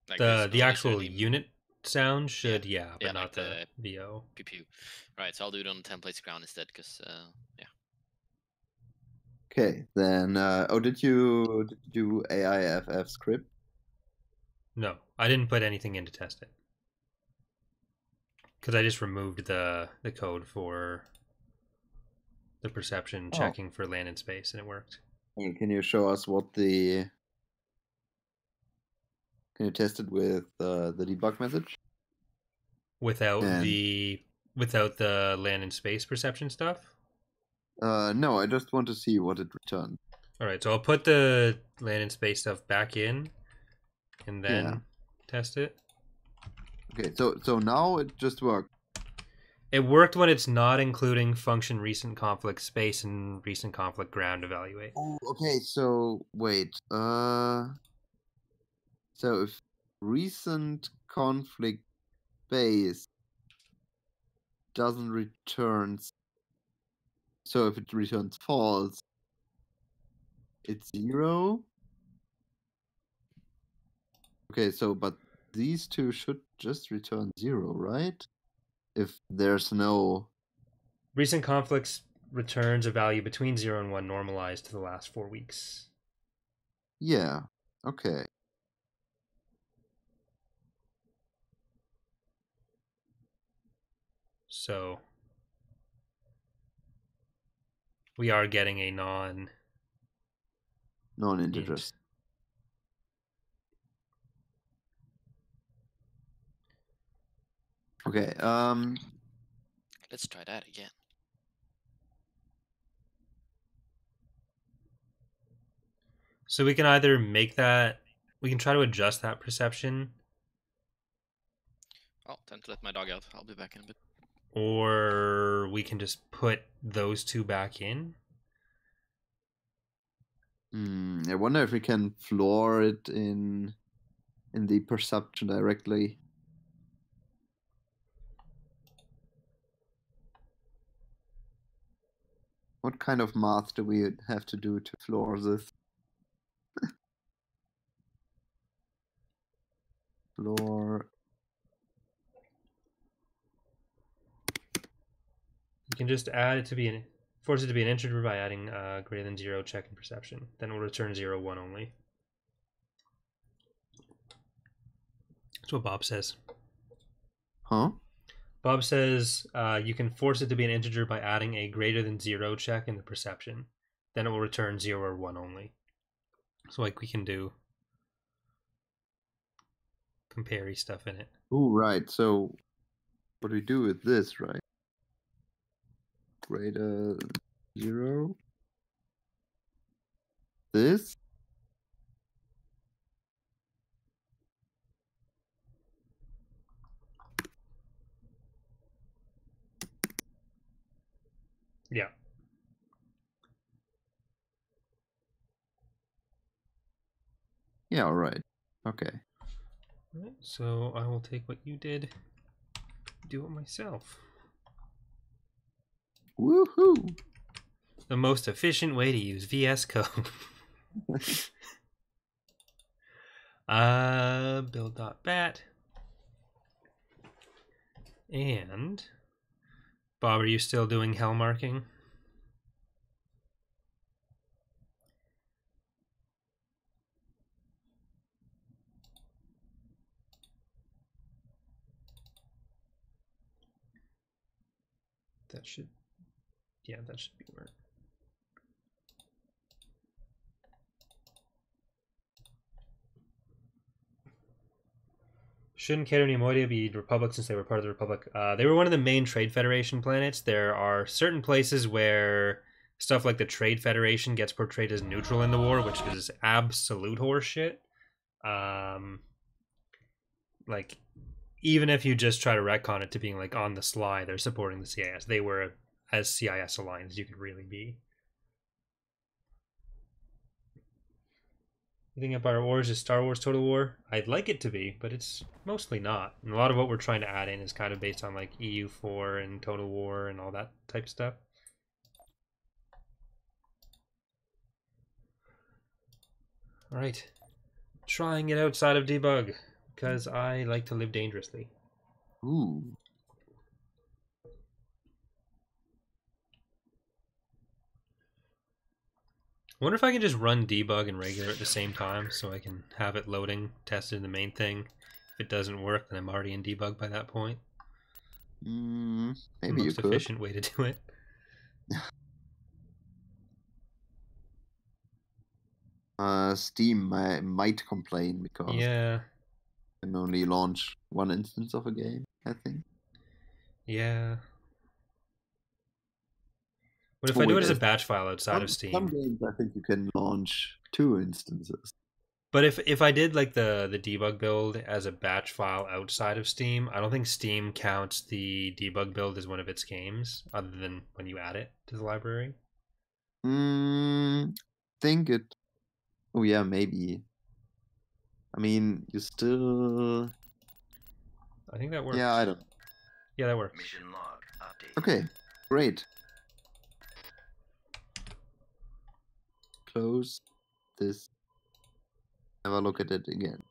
Like The there's no actual issue any- unit sound should, but yeah, not like the VO. pew pew. Right, so I'll do it on the templates ground instead, because yeah. Okay, then did you do AIFF script? No, I didn't put anything in to test it. Because I just removed the code for the perception Oh. checking for land and space, and it worked. Hey, can you show us what the? Can you test it with the debug message? Without And- without the land and space perception stuff. No, I just want to see what it returned. All right, so I'll put the land and space stuff back in, and then Yeah. test it. Okay, so now it just worked. It worked when it's not including function recent conflict space and recent conflict ground evaluate. Oh, okay. So wait. So if recent conflict base doesn't return, so if it returns false, it's 0. Okay, so but these two should just return 0, right? If there's no. Recent conflicts returns a value between 0 and 1 normalized to the last 4 weeks. Yeah. Okay. So we are getting a Non-integers. Okay. Let's try that again. So we can either make that, we can try to adjust that perception, Oh, time to let my dog out. I'll be back in a bit. or we can just put those two back in. I wonder if we can floor it in the perception directly. What kind of math do we have to do to floor this? Floor. You can just add it to be force it to be an integer by adding greater than 0 check in perception. Then it will return 0, 1 only. That's what Bob says. Huh? Bob says you can force it to be an integer by adding a greater than 0 check in the perception. Then it will return 0 or 1 only. So like we can do compare stuff in it. Oh, right. So what do we do with this, right? greater 0. This. Yeah. Yeah, all right. Okay. Alright, so I will take what you did, do it myself. Woohoo! The most efficient way to use VS Code. Build.bat. And Bob, are you still doing hell marking? That should, yeah, that should be where. Shouldn't Cato and Neimoidia be republics since they were part of the Republic? They were one of the main Trade Federation planets. There are certain places where stuff like the Trade Federation gets portrayed as neutral in the war, which is absolute horseshit. Like, even if you just try to retcon it to being like on the sly, they're supporting the CIS. They were as CIS aligned as you could really be. You think Empire Wars is Star Wars Total War? I'd like it to be, but it's mostly not. And a lot of what we're trying to add in is kind of based on like EU4 and Total War and all that type stuff. All right, trying it outside of debug because I like to live dangerously. Ooh. I wonder if I can just run debug and regular at the same time so I can have it loading, tested in the main thing. If it doesn't work, then I'm already in debug by that point. Maybe the you most could. efficient way to do it. Steam might complain because Yeah, you can only launch one instance of a game, I think. yeah. What if Oh, I do wait, it as a there's batch file outside of Some Steam? games I think you can launch 2 instances. But if I did like the debug build as a batch file outside of Steam, I don't think Steam counts the debug build as one of its games, other than when you add it to the library. Think it. Oh yeah, maybe. I mean, you still. I think that works. Yeah, I don't. Yeah, that works. Mission log updated. Okay, great. Close this. Have a look at it again.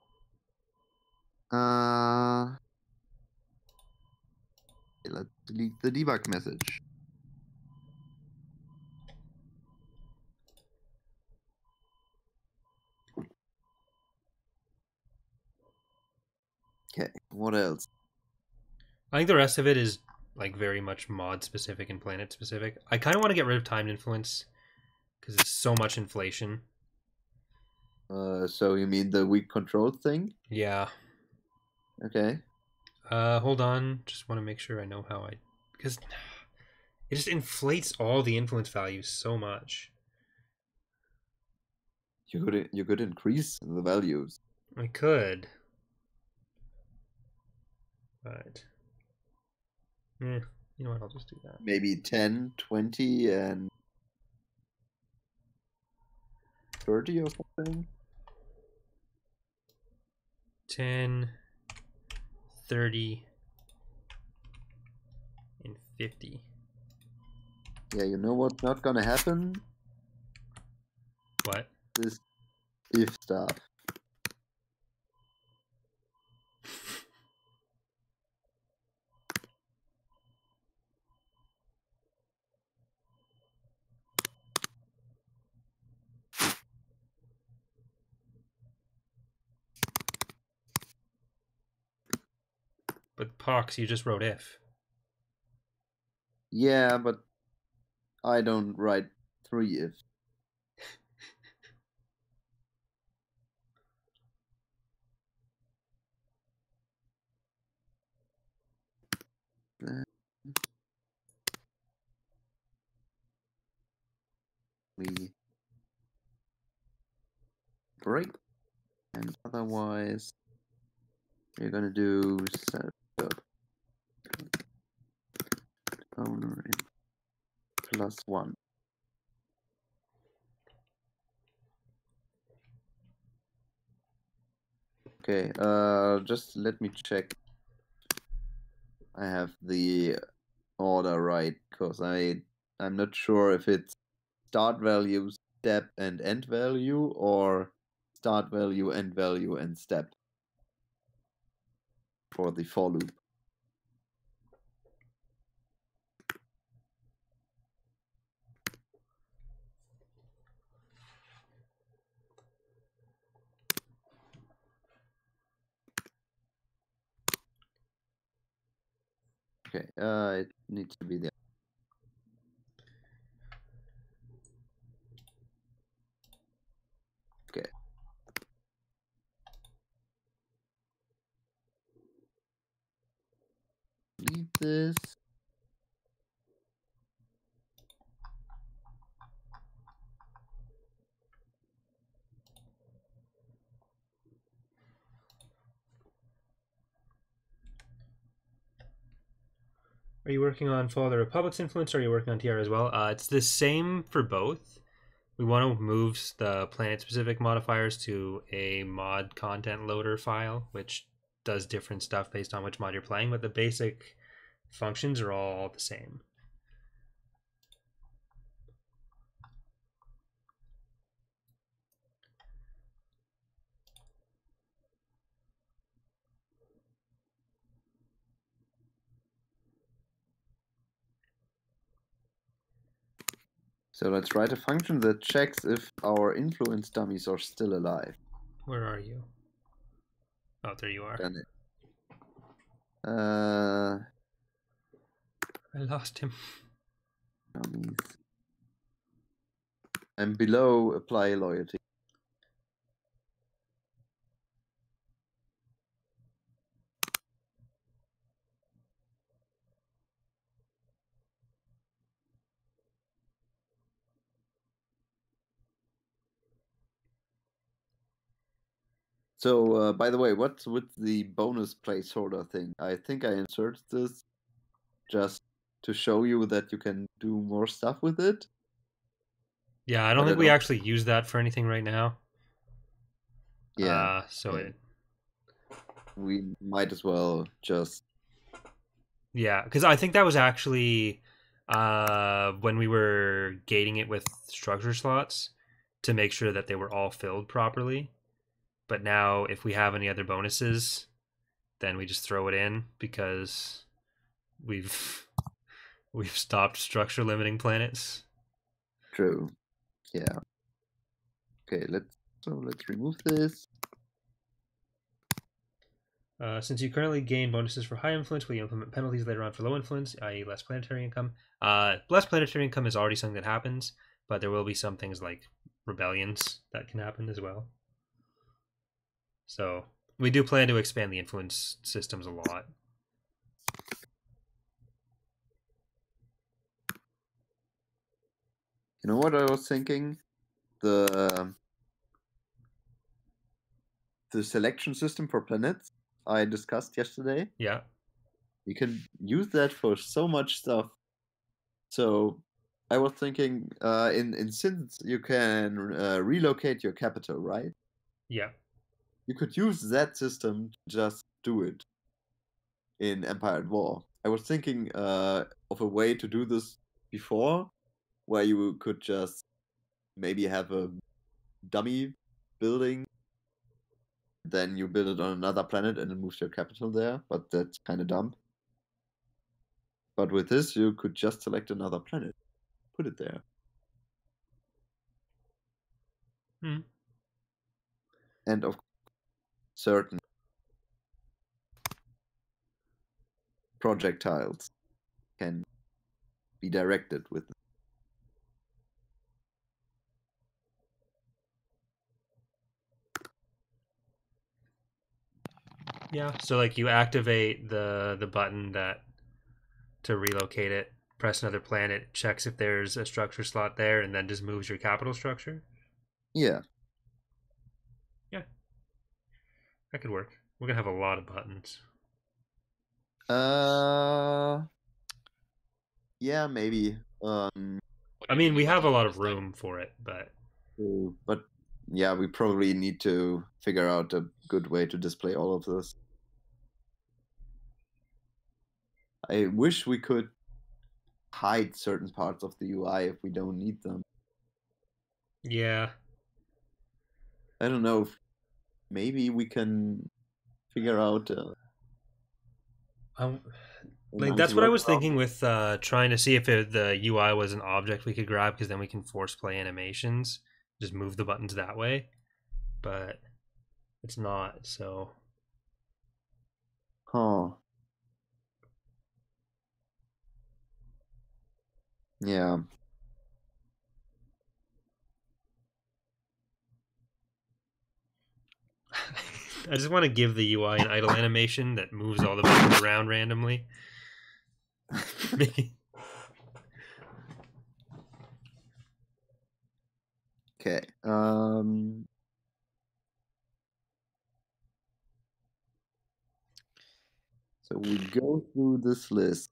Let's delete the debug message. Okay, what else? I think the rest of it is like very much mod specific and planet specific. I kind of want to get rid of timed influence because it's so much inflation. So you mean the weak control thing? Yeah. Okay. Hold on. Just want to make sure I know how I, because it just inflates all the influence values so much. You could increase the values. I could, but you know what? I'll just do that. Maybe 10, 20, and 30 or something. 10, 30, and 50. Yeah, you know what's not gonna happen? What? This if stuff. But Pox, you just wrote if. Yeah, but I don't write 3 if. break. And otherwise, we're gonna do set the owner in +1. Okay, just let me check. I have the order right, because I'm not sure if it's start value, step, and end value, or start value, end value, and step for the for loop. Okay, it needs to be there. Okay. Leave this. Are you working on Follow the Republic's influence, or are you working on TR as well? It's the same for both. We want to move the planet-specific modifiers to a mod content loader file, which does different stuff based on which mod you're playing, but the basic functions are all the same. So let's write a function that checks if our influence dummies are still alive. Where are you? Oh, there you are. Done it. I lost him. Dummies. I'm below apply loyalty. So, by the way, what's with the bonus placeholder thing? I think I inserted this just to show you that you can do more stuff with it. Yeah, I don't But think we actually use that for anything right now. Yeah. So yeah. We might as well just. Yeah, because I think that was actually when we were gating it with structure slots to make sure that they were all filled properly. But now, if we have any other bonuses, then we just throw it in because we've stopped structure limiting planets. True. Yeah. Okay. Let's remove this. Since you currently gain bonuses for high influence, will you implement penalties later on for low influence, i.e. less planetary income? Less planetary income is already something that happens, but there will be some things like rebellions that can happen as well. So we do plan to expand the influence systems a lot. You know what I was thinking? The selection system for planets I discussed yesterday. Yeah. You can use that for so much stuff. So I was thinking, in since you can relocate your capital, right? Yeah. You could use that system to just do it in Empire at War. I was thinking of a way to do this before, where you could just maybe have a dummy building, then you build it on another planet and it moves your capital there, but that's kind of dumb. But with this, you could just select another planet, put it there. And of certain projectiles can be directed with it. Yeah. So like you activate the button that to relocate it, press another planet, checks if there's a structure slot there, and then just moves your capital structure. Yeah. That could work. We're gonna have a lot of buttons. Yeah, maybe. What I do you mean, think we about have a lot this of time? room for it, but But yeah, we probably need to figure out a good way to display all of this. I wish we could hide certain parts of the UI if we don't need them. yeah. I don't know if maybe we can figure out a Like nice that's what I was workaround. thinking with trying to see if the UI was an object we could grab, because then we can force play animations, just move the buttons that way. But it's not, so Huh. Yeah. I just want to give the UI an idle animation that moves all the buttons around randomly. Okay. So we go through this list.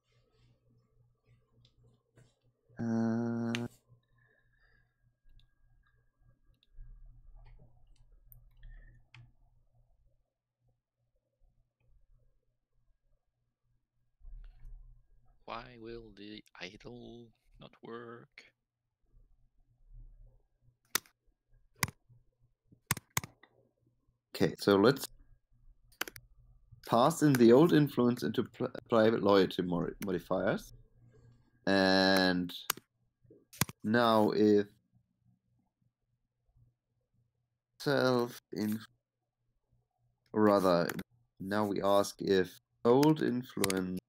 Why will the idle not work? Okay, so let's pass in the old influence into private loyalty modifiers. And now if rather, now we ask if old influence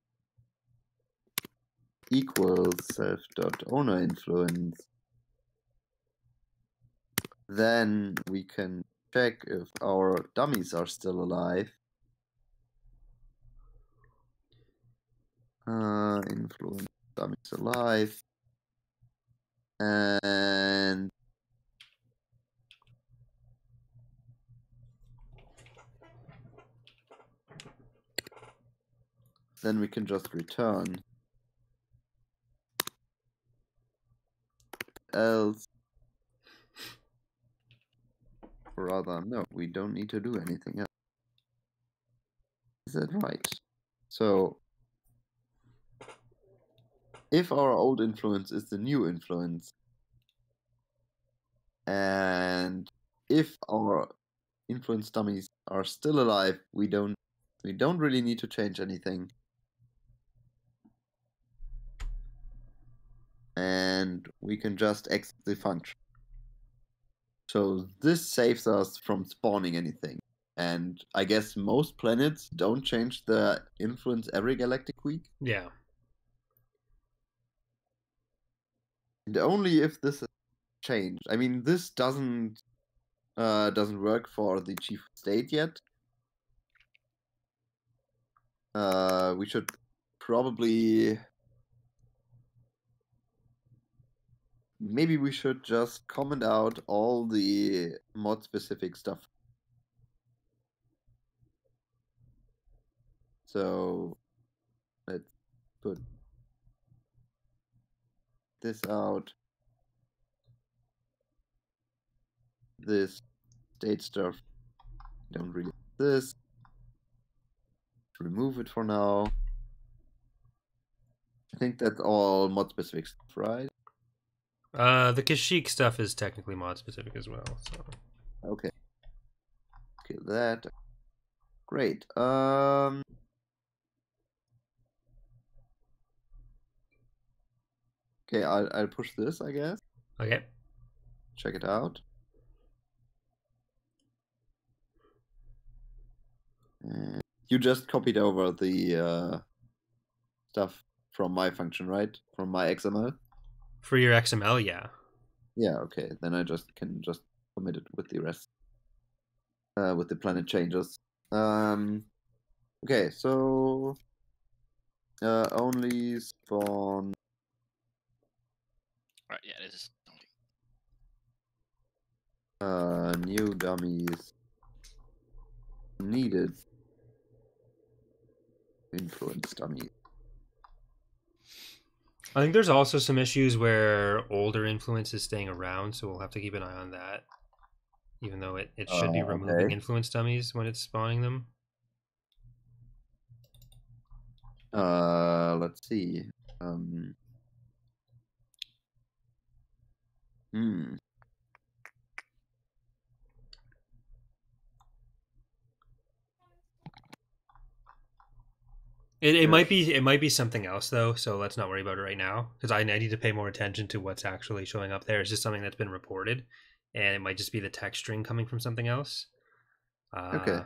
equals self.owner influence, then we can check if our dummies are still alive. Influence dummies alive. And then we can just return. Else, rather, no, we don't need to do anything else. Is that right? So, if our old influence is the new influence, and if our influence dummies are still alive, we don't really need to change anything. And we can just exit the function. So this saves us from spawning anything. And I guess most planets don't change the influence every galactic week. yeah. And only if this is changed. I mean, this doesn't work for the chief of state yet. We should probably maybe we should just comment out all the mod specific stuff. So let's put this out. This state stuff. Don't really this. Remove it for now. I think that's all mod specific stuff, right? The Kashyyyk stuff is technically mod specific as well. So Okay. Okay, that great. Okay, I'll push this, I guess. okay. Check it out. And you just copied over the stuff from my function, right? From my XML. For your XML, yeah. Yeah. Okay. Then I can commit it with the rest. With the planet changes. Okay. So only spawn. Right, yeah, this is New dummies. needed. Influence dummy. I think there's also some issues where older influence is staying around, so we'll have to keep an eye on that. Even though it should be removing Okay. influence dummies when it's spawning them. Let's see. Hmm. It Yeah. might be something else though, so let's not worry about it right now because I need to pay more attention to what's actually showing up there. It's just something that's been reported, and it might just be the text string coming from something else. Okay.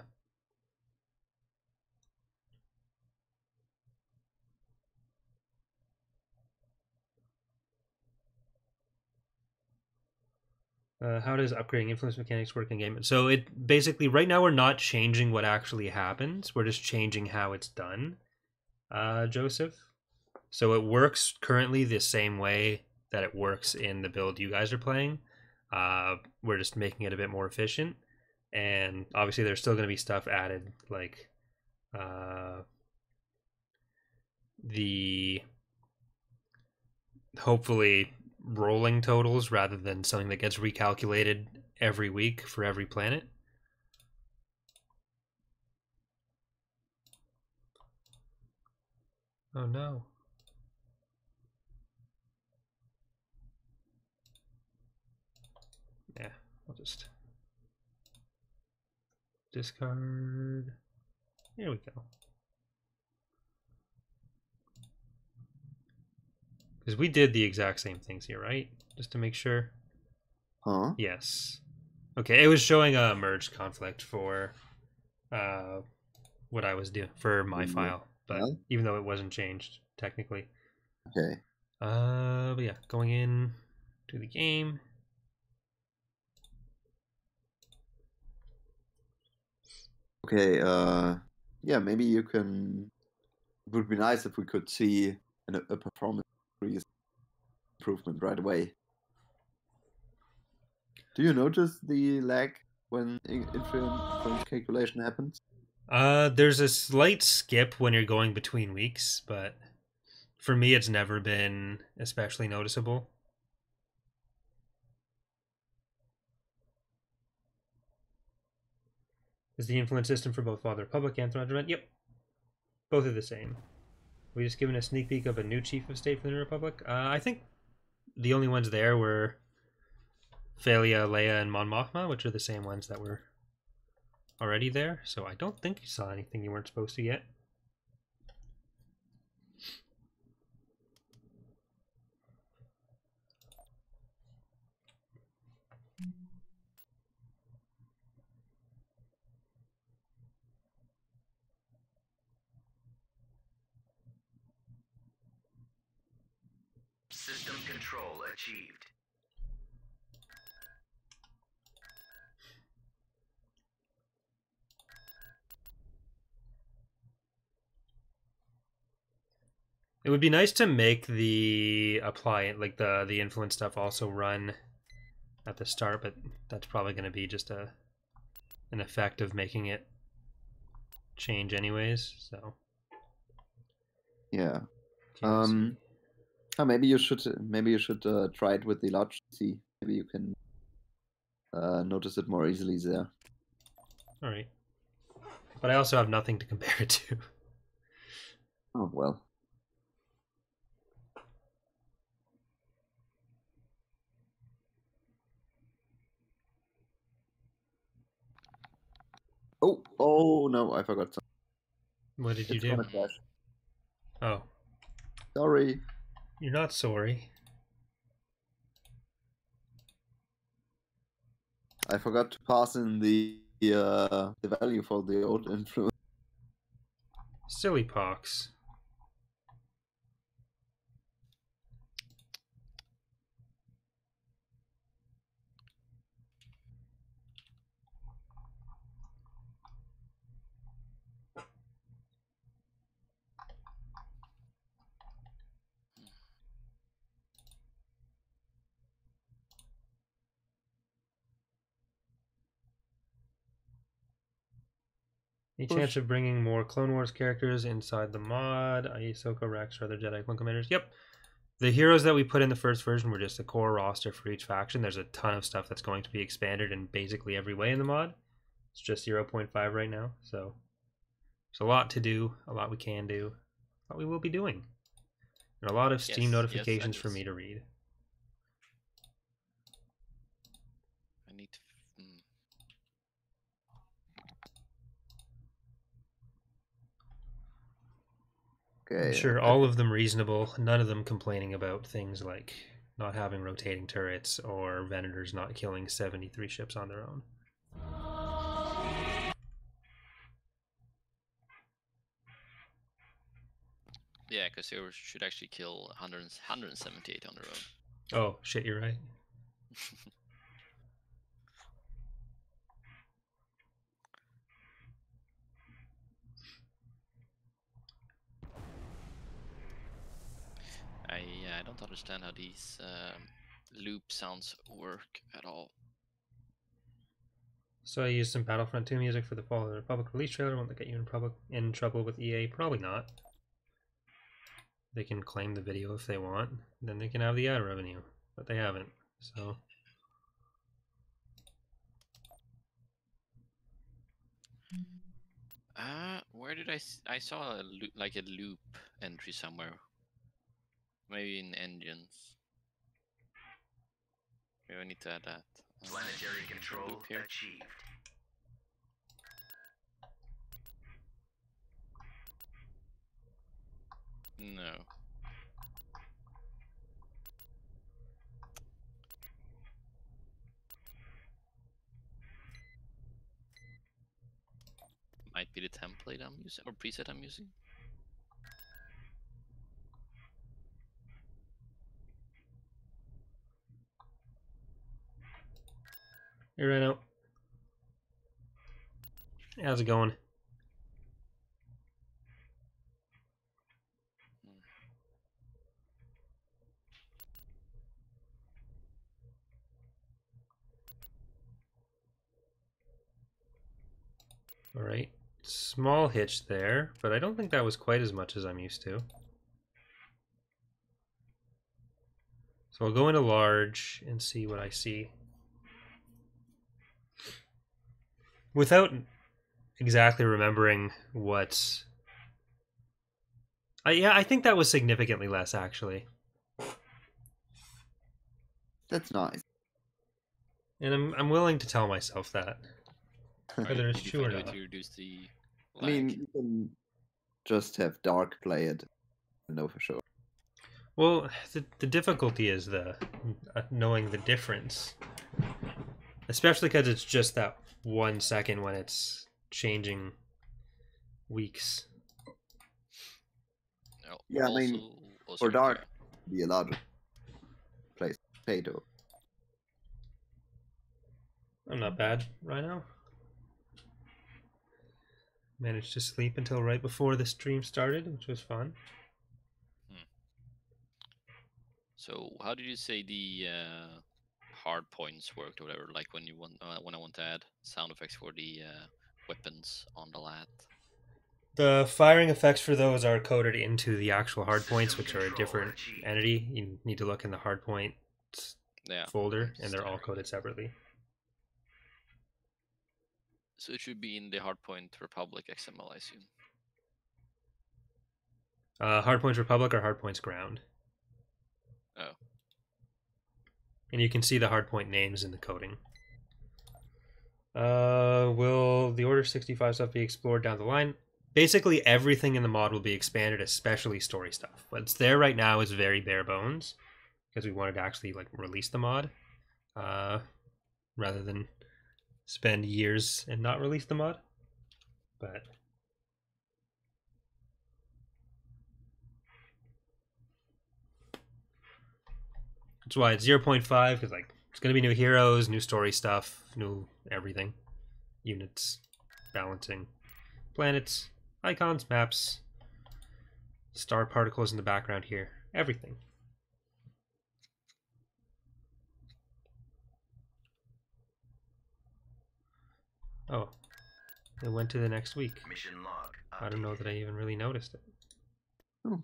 How does upgrading influence mechanics work in game? So it basically right now we're not changing what actually happens. We're just changing how it's done, Joseph. So it works currently the same way that it works in the build you guys are playing. We're just making it a bit more efficient, and obviously there's still going to be stuff added like the hopefully rolling totals rather than something that gets recalculated every week for every planet. Oh no. Yeah, I'll just discard. Here we go. Because we did the exact same things here, right? Just to make sure. Huh? Yes. Okay, it was showing a merge conflict for what I was doing for my Yeah. file, but Well. even though it wasn't changed technically. Okay. But yeah, going in to the game. Okay. Yeah. Maybe you can. It would be nice if we could see a performance improvement right away. Do you notice the lag when influence calculation happens? There's a slight skip when you're going between weeks, but for me, it's never been especially noticeable. Is the influence system for both Father Republic and Throne Regiment? Yep. Both are the same. We just given a sneak peek of a new Chief of State for the New Republic. I think the only ones there were Phalia, Leia, and Mon Mothma, which are the same ones that were already there. So I don't think you saw anything you weren't supposed to get. System control achieved. It would be nice to make the apply like the influence stuff also run at the start, but that's probably going to be just an effect of making it change anyways. So Yeah. let's see. Maybe you should try it with the large C. Maybe you can notice it more easily there. All right, but I also have nothing to compare it to. Oh well. Oh no! I forgot something. What did you It's do? gonna crash. Oh, Sorry. you're not sorry. I forgot to pass in the value for the old influence. Silly pox. Any Push. chance of bringing more Clone Wars characters inside the mod? Ahsoka, Rex, or other Jedi Clone Commanders? Yep. The heroes that we put in the first version were just a core roster for each faction. There's a ton of stuff that's going to be expanded in basically every way in the mod. It's just 0.5 right now, so there's a lot to do, a lot we can do, a lot we will be doing, and a lot of Steam Yes, notifications that for is. me to read. I need to. Okay. I'm sure all of them reasonable, none of them complaining about things like not having rotating turrets or Venators not killing 73 ships on their own. Yeah, because they should actually kill 178 on their own. Oh, shit, you're right. I don't understand how these loop sounds work at all. So I used some Battlefront 2 music for the Fall of the Republic release trailer. Won't that get you in trouble with EA? Probably not. They can claim the video if they want. Then they can have the ad revenue. But they haven't. So Where did I saw like a loop entry somewhere. Maybe in engines. Maybe I need to add that. Planetary control Loop here. achieved. No. Might be the template I'm using or preset I'm using. hey Reno. How's it going? Alright. Small hitch there, but I don't think that was quite as much as I'm used to. So I'll go into large and see what I see. Without exactly remembering what... yeah, I think that was significantly less, actually. That's nice. And I'm willing to tell myself that. Whether it's Did you true or find a way not. to reduce the I lag? mean, you can just have Dark play it. I know for sure. Well, the difficulty is the knowing the difference. Especially because it's just that 1 second when it's changing weeks. No, Yeah, I mean, also for Dark, yeah. be a larger place potato. I'm not bad right now. Managed to sleep until right before the stream started, which was fun. So how did you say the hard points worked or whatever? Like when you want when I want to add sound effects for the weapons on the lat. The firing effects for those are coded into the actual hardpoints, which are a different entity. You need to look in the hardpoint Yeah. folder, and they're all coded separately. So it should be in the Hardpoint Republic XML, I assume. Hardpoints Republic or Hardpoints Ground. Oh. And you can see the hardpoint names in the coding. Will the Order 65 stuff be explored down the line? Basically, everything in the mod will be expanded, especially story stuff. What's there right now is very bare bones, because we wanted to actually like release the mod, rather than spend years and not release the mod. But that's why it's 0.5, because like it's gonna be new heroes, new story stuff, new everything, units, balancing, planets, icons, maps, star particles in the background here, everything. Oh, it went to the next week. Mission log. I don't know that I even really noticed it. Oh.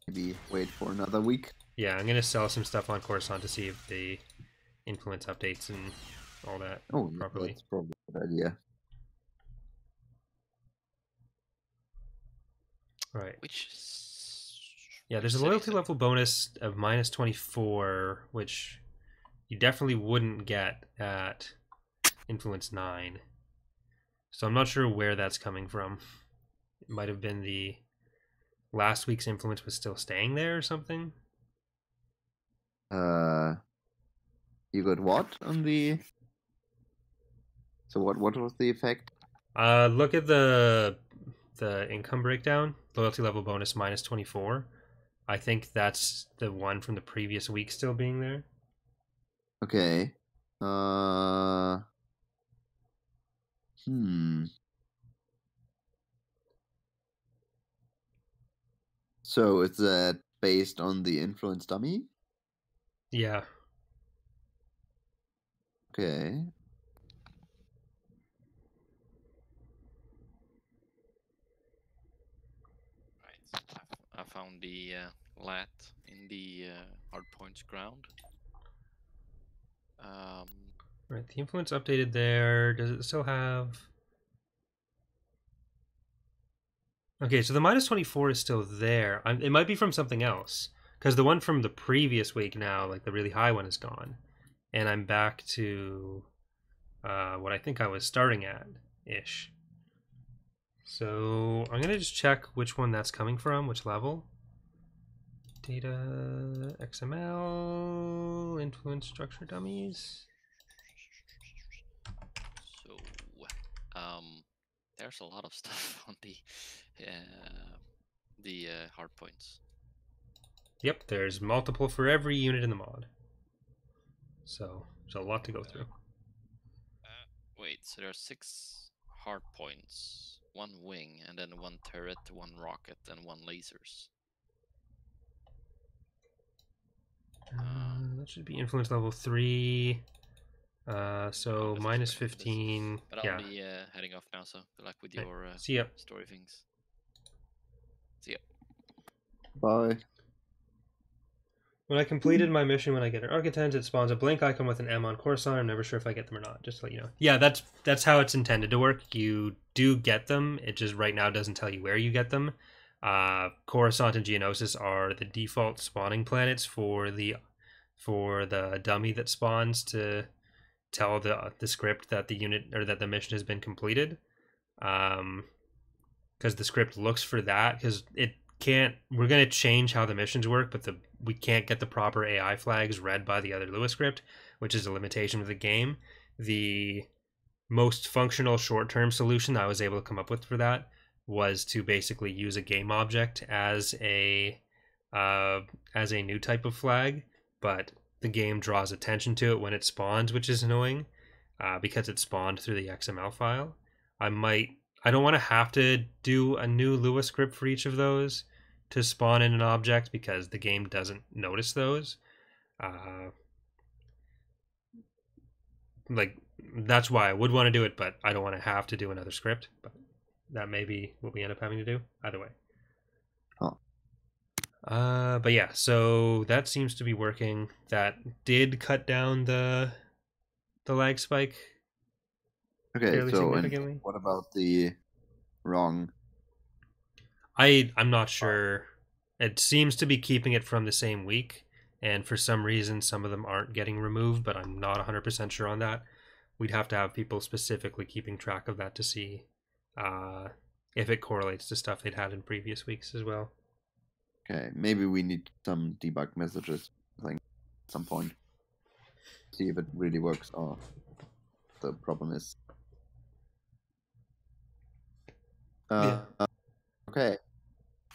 Maybe wait for another week. Yeah, I'm gonna sell some stuff on Coruscant to see if the influence updates and all that Oh, yeah, properly. that's probably a good idea. Right. Which Yeah, there's a city is loyalty it? level bonus of -24, which you definitely wouldn't get at Influence 9. So I'm not sure where that's coming from. It might have been the last week's influence was still staying there or something. You got what on the? So what was the effect? Look at the income breakdown. Loyalty level bonus -24. I think that's the one from the previous week still being there. Okay. So is that based on the influence dummy? Yeah. Okay. Right. I found the lat in the hardpoints ground. Right, the influence updated there. Does it still have... Okay, so the -24 is still there. It might be from something else. Because the one from the previous week now, like the really high one, is gone. And I'm back to what I think I was starting at-ish. So I'm going to just check which one that's coming from, which level. Data, XML, influence structure dummies. So, there's a lot of stuff on the hardpoints. Yep, there's multiple for every unit in the mod. So there's a lot to go through. Wait, so there are 6 hardpoints, 1 wing, and then 1 turret, 1 rocket, and 1 lasers. That should be influence level 3. So this is minus great. This is- 15. But Yeah. I'll be heading off now, so good luck with Okay. your See ya. story things. See ya. Bye. When I completed my mission, when I get an Architect, it spawns a blank icon with an M on Coruscant. I'm never sure if I get them or not, just to let you know. Yeah, that's how it's intended to work. You do get them. It just right now doesn't tell you where you get them. Coruscant and Geonosis are the default spawning planets for the dummy that spawns to tell the script that the unit or that the mission has been completed. Because the script looks for that, because it can't. We're going to change how the missions work, but we can't get the proper AI flags read by the other Lua script, which is a limitation of the game. The most functional short-term solution I was able to come up with for that was to basically use a game object as a new type of flag, but the game draws attention to it when it spawns, which is annoying because it spawned through the XML file. I don't want to have to do a new Lua script for each of those to spawn in an object because the game doesn't notice those. Like, that's why I would want to do it, but I don't want to have to do another script. But that may be what we end up having to do. Either way. But yeah, so that seems to be working. That did cut down the lag spike. Okay, Fairly so and significantly. what about the wrong? I'm not sure. It seems to be keeping it from the same week, and for some reason some of them aren't getting removed, but I'm not 100% sure on that. We'd have to have people specifically keeping track of that to see if it correlates to stuff they'd had in previous weeks as well. Okay, maybe we need some debug messages, I think, at some point. See if it really works or the problem is. Okay.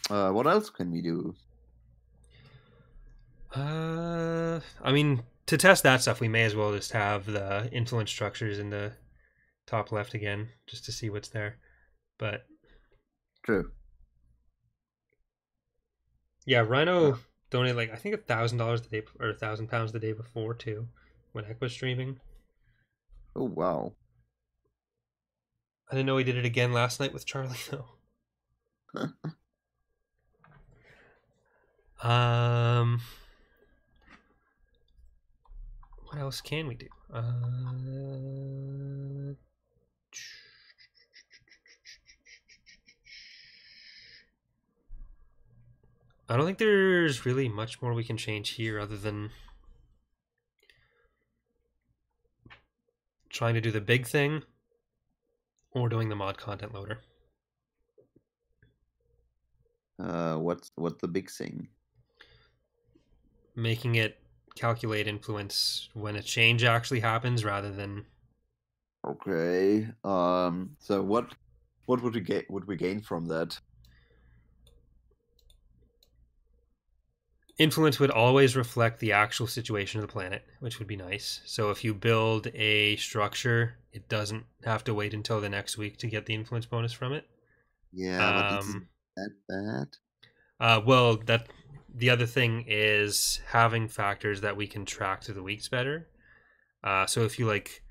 What else can we do? I mean, to test that stuff, we may as well just have the influence structures in the top left again, just to see what's there. But True. yeah, Rhino donated like I think $1,000 the day or £1,000 the day before too, when Eck was streaming. Oh wow. I didn't know he did it again last night with Charlie though. What else can we do? I don't think there's really much more we can change here other than trying to do the big thing or doing the mod content loader. What's the big thing? Making it calculate influence when a change actually happens rather than Okay. So what would we get? Would we gain from that? influence would always reflect the actual situation of the planet, which would be nice. So if you build a structure, it doesn't have to wait until the next week to get the influence bonus from it. Yeah, but it's that bad. Well, that the other thing is having factors that we can track through the weeks better. So if you like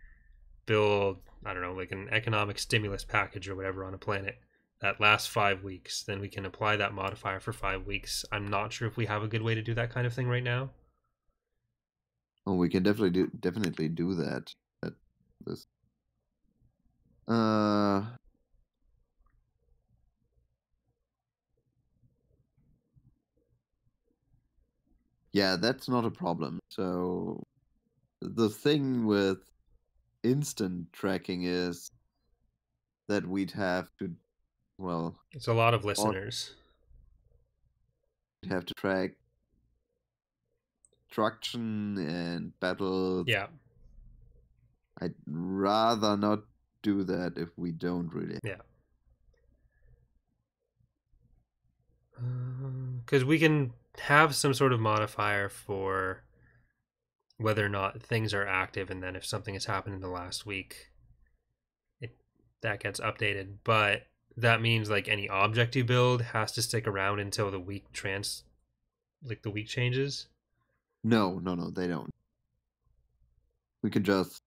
build, I don't know, like an economic stimulus package or whatever on a planet that lasts 5 weeks, then we can apply that modifier for 5 weeks. I'm not sure if we have a good way to do that kind of thing right now. Oh, we can definitely do that. This. Yeah, that's not a problem. So the thing with instant tracking is that we'd have to, well, It's a lot of listeners. we'd have to track destruction and battles. Yeah. I'd rather not do that if we don't really. Yeah. Because we can have some sort of modifier for whether or not things are active, and then if something has happened in the last week, that gets updated. But that means like any object you build has to stick around until the week the week changes. No, they don't. We can just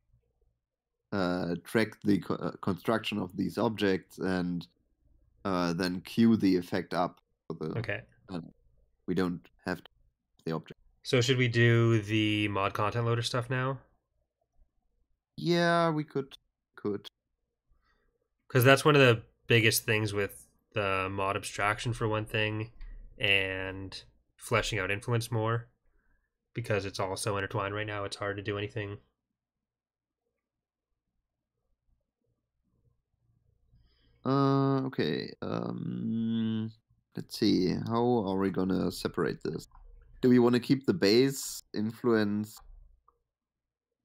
track the construction of these objects and then queue the effect up for the. Okay. We don't have to the object. So should we do the mod content loader stuff now? Yeah, we could. Because that's one of the biggest things with the mod abstraction for one thing, and fleshing out influence more, because it's all so intertwined right now. It's hard to do anything. Okay. Let's see. How are we gonna separate this? Do we want to keep the base influence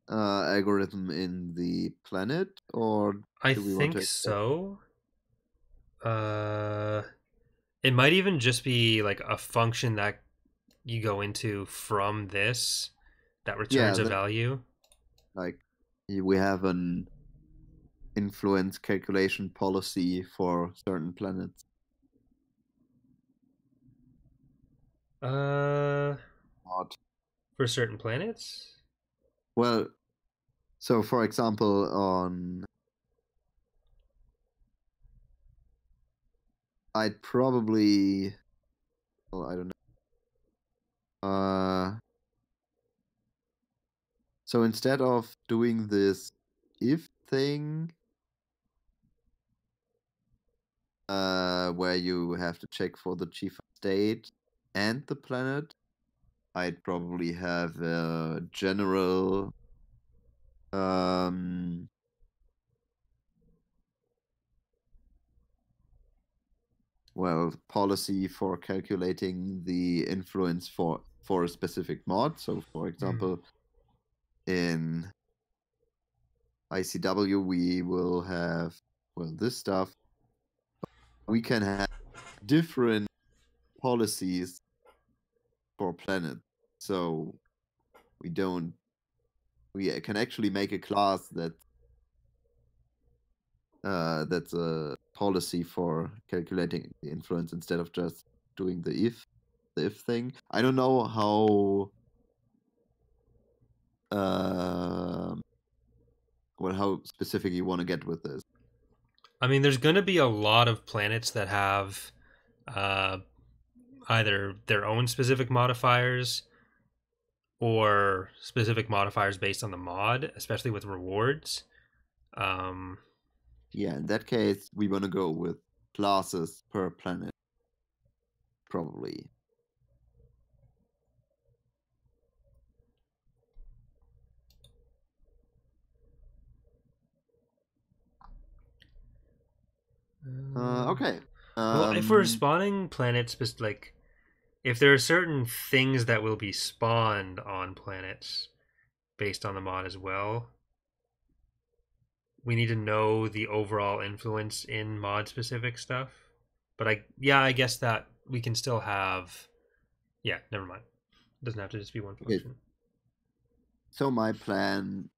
algorithm in the planet, or I do we want think to so. It might even just be like a function that you go into from this that returns a value. Like we have an influence calculation policy for certain planets. Not for certain planets? Well, so for example, on I'd probably, well, I don't know. So instead of doing this if thing, where you have to check for the chief of state and the planet, I'd probably have a general policy for calculating the influence for a specific mod. So for example, in ICW we will have this stuff. We can have different policies for planet. So we can actually make a class that's a policy for calculating the influence instead of just doing the if thing. I don't know how specific you want to get with this. I mean, there's going to be a lot of planets that have either their own specific modifiers or specific modifiers based on the mod, especially with rewards. Yeah, in that case, we want to go with classes per planet. Probably. Okay. Well, if we're spawning planets, like, if there are certain things that will be spawned on planets based on the mod as well, we need to know the overall influence in mod specific stuff. But I guess that we can still have. Yeah, never mind. It doesn't have to just be one function. Okay. So my plan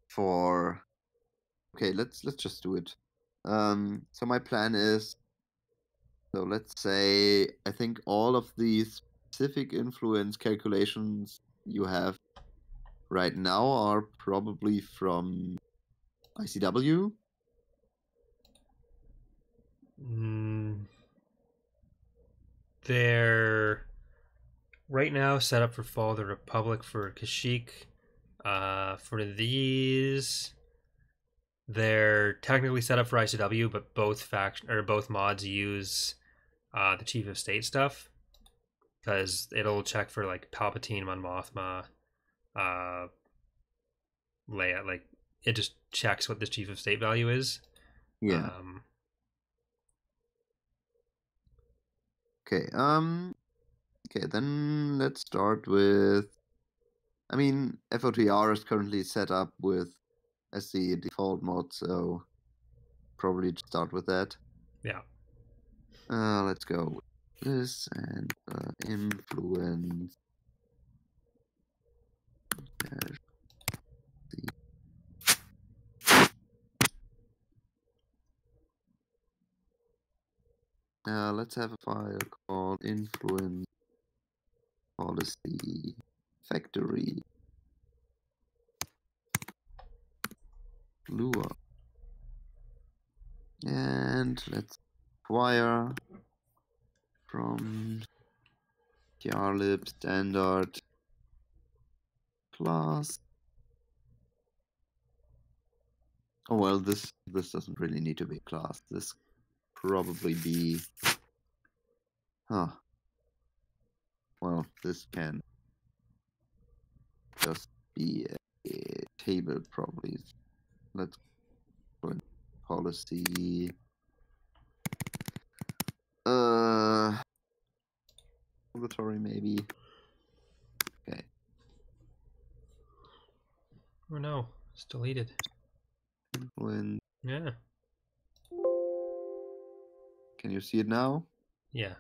for let's just do it. So my plan is, so let's say I think all of these specific influence calculations you have right now are probably from ICW. They're right now set up for Fall of the Republic for Kashyyyk. For these, they're technically set up for ICW, but both mods use the Chief of State stuff because it'll check for like Palpatine, Mon Mothma, Leia. Like it just checks what the Chief of State value is. Yeah. Okay. Okay, then let's start with. I mean, FOTR is currently set up with as the default mod, so probably start with that. Yeah. Let's go with this and influence. Let's have a file called influence policy factory Lua. And let's acquire from jarlib standard class. Oh well, this doesn't really need to be a class. This probably be well, this can just be a table probably. Let's go in policy. Regulatory maybe. Okay. Oh no, it's deleted. Influence. Yeah. Can you see it now? Yeah.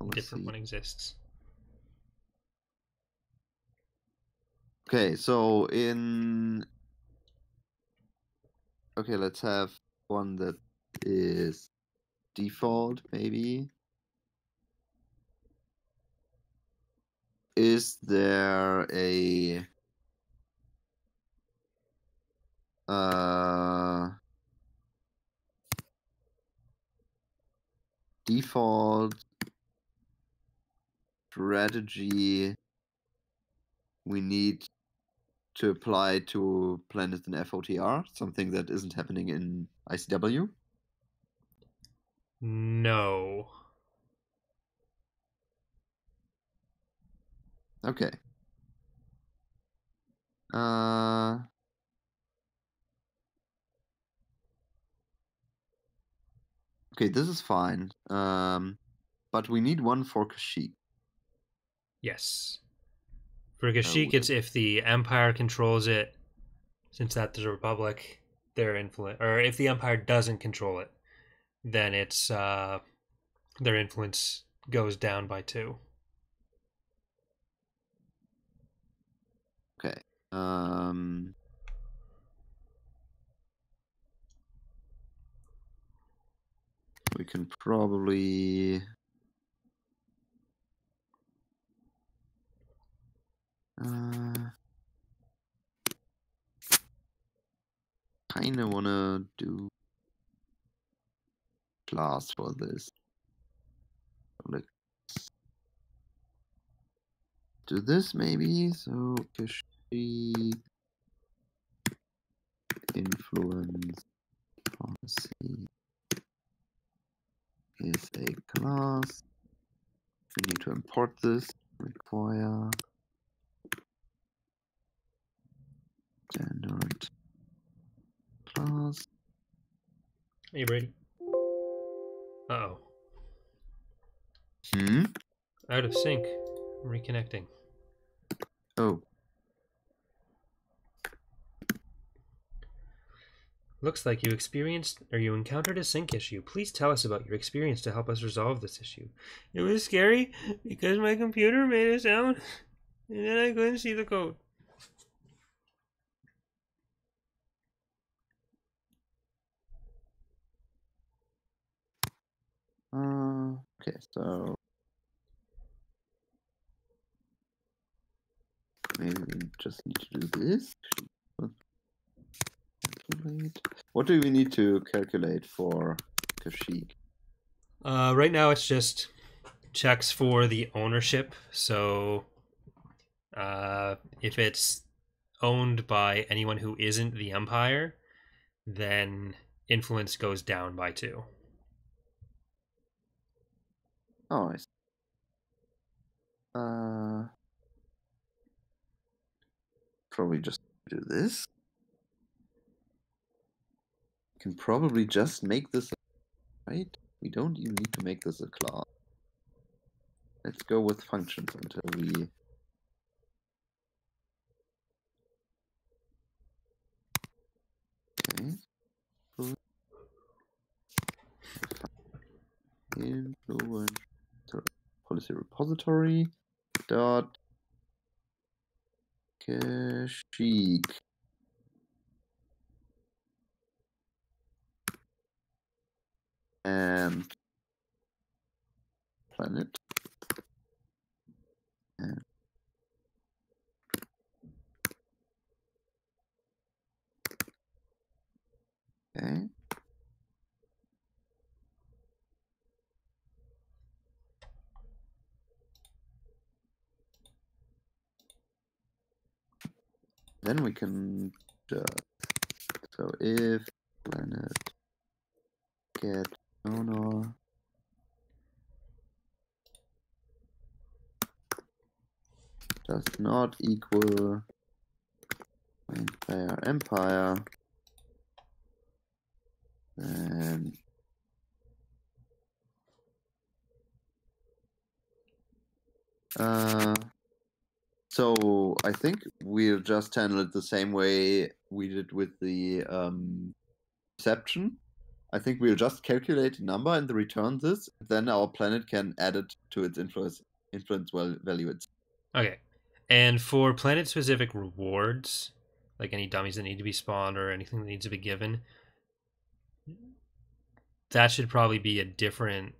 Let's Different see. one exists. Okay, so in. Okay, let's have one that is default, maybe. Is there a default strategy we need to apply to planets in FOTR? Something that isn't happening in ICW? No. Okay. Okay, this is fine. But we need one for Kashyyyk. Yes. For Kashyyyk, it's if the Empire controls it, since that's a republic, their influence, or if the Empire doesn't control it, then it's their influence goes down by 2. Okay. We can probably kinda wanna do class for this. Let's do this maybe. So Kashyyyk influence policy is a class. We need to import this. Require standard class. Hey, Brady. Uh-oh. Out of sync. Reconnecting. Oh. Looks like you encountered a sync issue. Please tell us about your experience to help us resolve this issue. It was scary because my computer made a sound and then I couldn't see the code. Okay, so maybe we just need to do this. What do we need to calculate for Kashyyyk? Right now it's just checks for the ownership. So if it's owned by anyone who isn't the Empire, then influence goes down by 2. Oh, I see. Probably just do this. Can probably just make this right. We don't even need to make this a class. Let's go with functions until we influence policy repository dot Kashyyyk. And planet. And okay. Then we can so if planet get owner does not equal main player empire, then so I think we'll just handle it the same way we did with the reception. I think we'll just calculate a number and return this. Then our planet can add it to its influence value. Okay. And for planet-specific rewards, like any dummies that need to be spawned or anything that needs to be given, that should probably be a different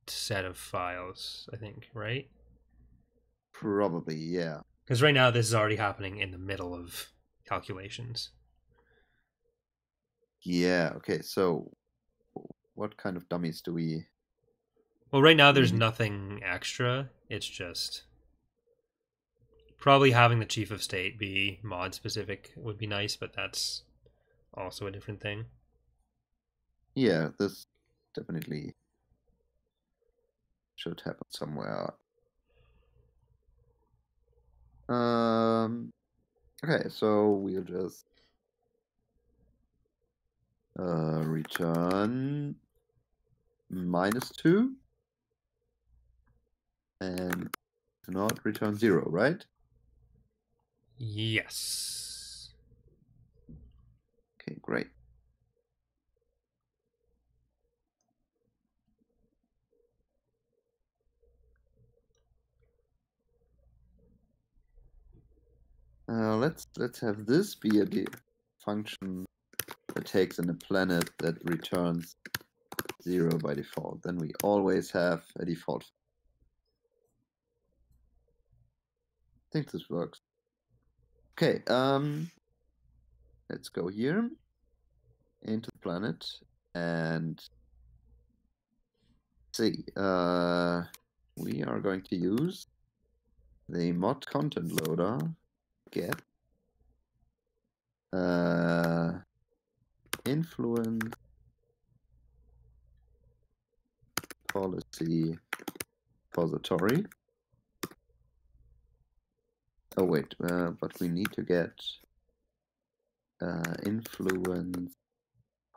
set of files, I think, right? Probably, yeah. Because right now this is already happening in the middle of calculations. Yeah, okay, so what kind of dummies do we... Well, right now there's nothing extra. It's just... probably having the Chief of State be mod-specific would be nice, but that's also a different thing. Yeah, this definitely should happen somewhere. Okay, so we'll just return -2 and do not return 0, right? Yes. Okay, great. Let's have this be a function that takes in a planet that returns 0 by default. Then we always have a default. I think this works. Okay, let's go here into the planet And see, we are going to use the mod content loader get influence policy repository. Oh wait, but we need to get influence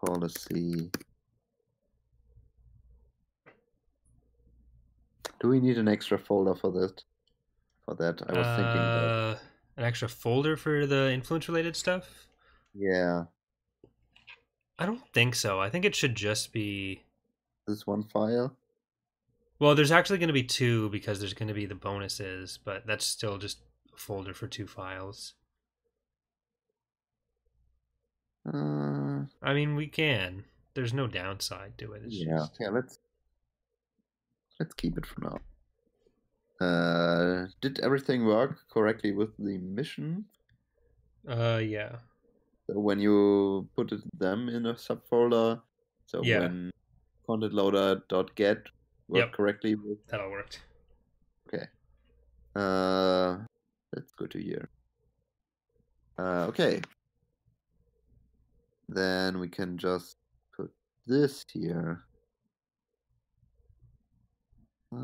policy. Do we need an extra folder for that? For that, I was thinking about. An extra folder for the influence related stuff? Yeah, I don't think so. I think it should just be. this one file. Well, there's actually going to be two because there's going to be the bonuses, but that's still just a folder for two files. I mean, we can. There's no downside to it. It's Yeah, just... yeah. Let's keep it for now. Did everything work correctly with the mission? Yeah. So when you put them in a subfolder, so Yeah. when content loader.get worked Yep. correctly with. That all worked. Okay. That's good to hear. Okay. Then we can just put this here. We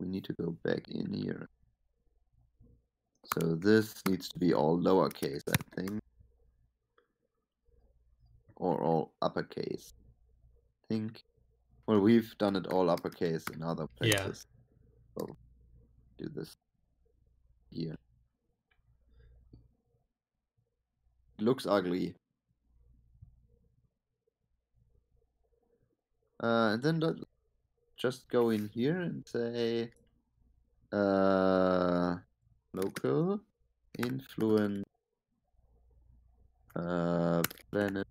need to go back in here. So this needs to be all lowercase, I think. Or all uppercase. I think. Well, we've done it all uppercase in other places. Yeah. So do this here. It looks ugly. And then just go in here and say local influence planetary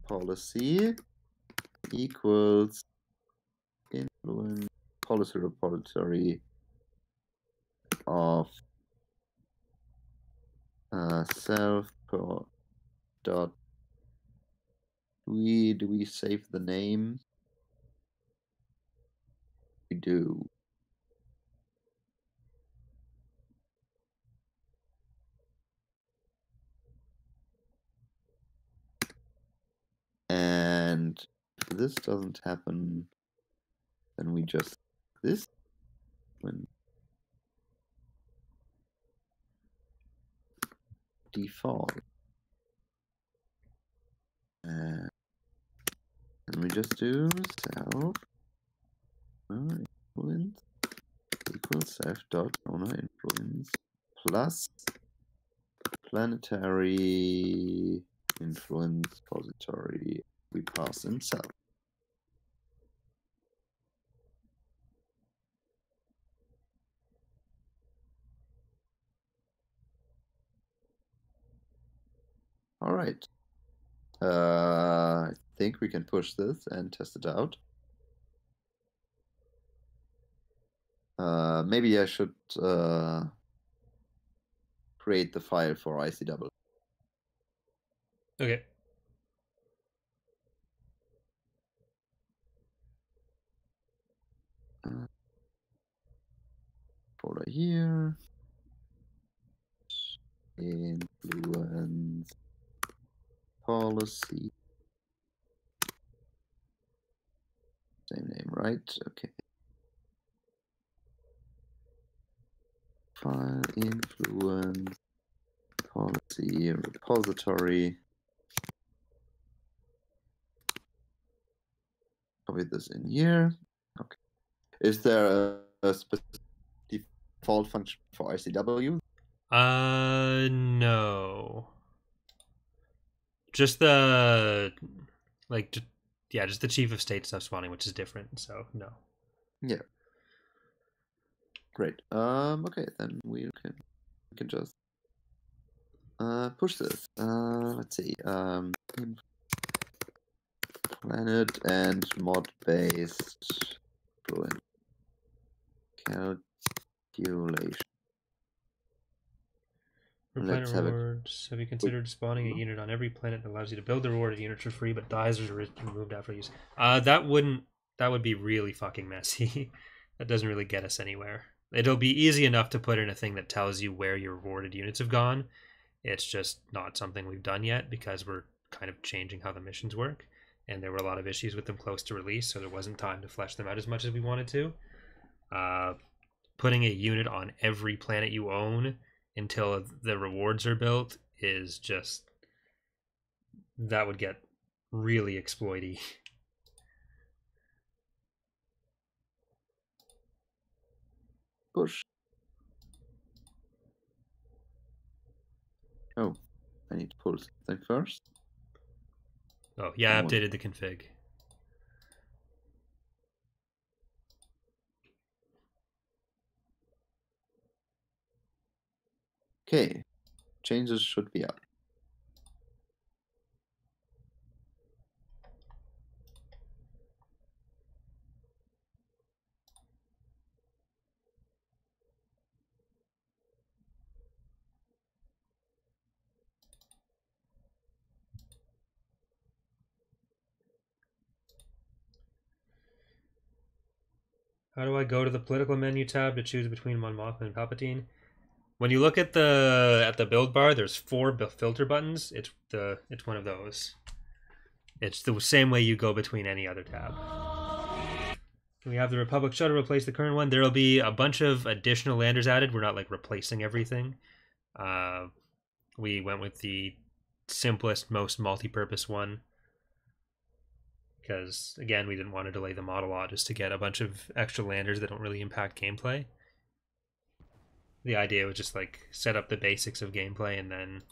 policy equals influence policy repository of self dot. Do we save the name? We do. And if this doesn't happen, then we just this when default. And we just do self influence equals self dot owner influence plus planetary influence repository we pass in self. All right. I think we can push this and test it out. Maybe I should create the file for ICW. Okay. Folder here. Influence policy. Same name, right? Okay. File influence policy repository. Copy this in here. Okay. Is there a specific default function for ICW? No. Just the just the chief of state stuff spawning, which is different. So no. Yeah. Great. Okay, then we can just push this. Let's see. Planet and mod based Calculation. For Let's planet have it. rewards, have you considered spawning a unit on every planet that allows you to build the rewarded units for free, but dies or is removed after use? That would be really fucking messy. That doesn't really get us anywhere. It'll be easy enough to put in a thing that tells you where your rewarded units have gone. It's just not something we've done yet because we're kind of changing how the missions work, and there were a lot of issues with them close to release, so there wasn't time to flesh them out as much as we wanted to. Putting a unit on every planet you own until the rewards are built is just, that would get really exploity. Push. Oh, I need to pull something first. Oh yeah, I Oh. updated the config. Okay, changes should be up. How do I go to the political menu tab to choose between Mon Mothma and Palpatine? When you look at the build bar, there's 4 filter buttons. It's one of those. It's the same way you go between any other tab. We have the Republic shuttle replace the current one. There will be a bunch of additional landers added. We're not like replacing everything. We went with the simplest, most multi-purpose one because, again, we didn't want to delay the model a lot just to get a bunch of extra landers that don't really impact gameplay. The idea was just like set up the basics of gameplay and then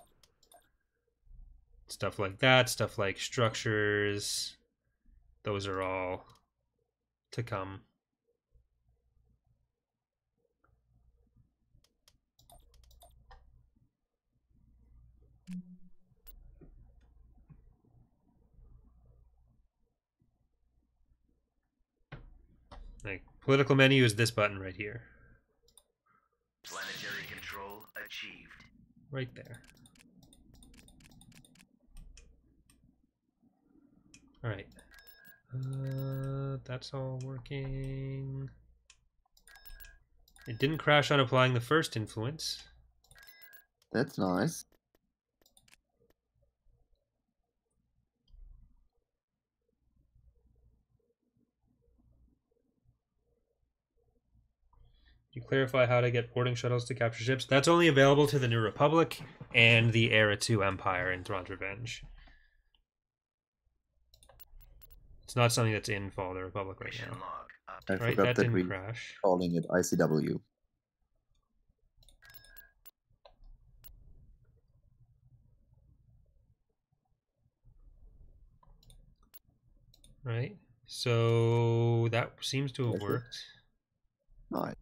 stuff like that, stuff like structures, those are all to come. Like, political menu is this button right here. Planetary control achieved. Right there. Alright. That's all working. It didn't crash on applying the first influence. That's nice. You clarify how to get boarding shuttles to capture ships. That's only available to the New Republic and the Era 2 Empire in Thrawn's Revenge. It's not something that's in Fall of the Republic right Mission now. log up. I Right, forgot that that didn't we crash. calling it ICW. Right, so that seems to have Yes, it- worked. Nice.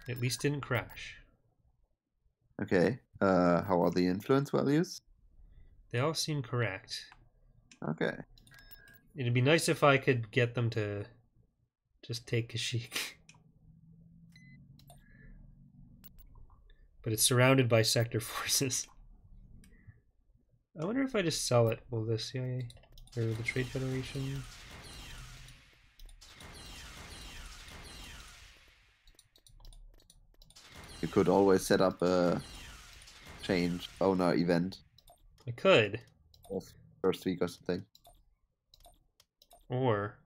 At least didn't crash. Okay. How are the influence values? They all seem correct. Okay. It'd be nice if I could get them to just take Kashyyyk. But it's surrounded by sector forces. I wonder if I just sell it. Will the CIA or the Trade Federation? You could always set up a change owner event I could. of first week or something. Or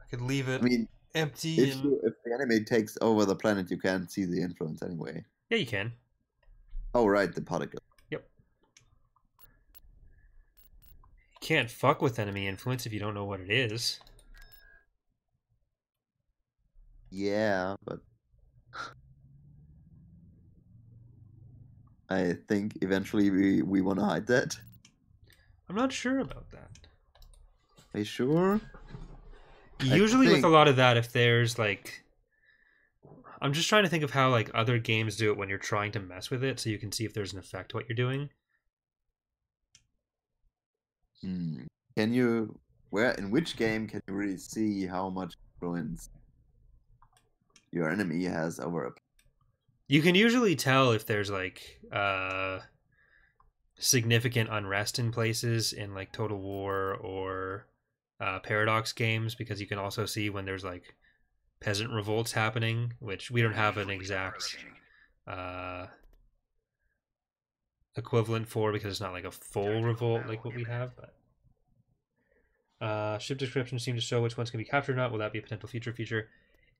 I could leave it I mean, empty if the enemy takes over the planet, you can't see the influence anyway. Yeah, you can. Oh, right, the particle. Yep. You can't fuck with enemy influence if you don't know what it is. Yeah, but I think eventually we want to hide that. I'm not sure about that. Are you sure? Usually with think- a lot of that, if there's like, I'm just trying to think of how like other games do it when you're trying to mess with it, so you can see if there's an effect to what you're doing. Can you, in which game can you really see how much influence your enemy has over a? You can usually tell if there's like significant unrest in places in like Total War or Paradox games, because you can also see when there's like peasant revolts happening, which we don't have an exact equivalent for, because it's not like a full revolt like what we have. But ship descriptions seem to show which ones can be captured or not. Will that be a potential future feature?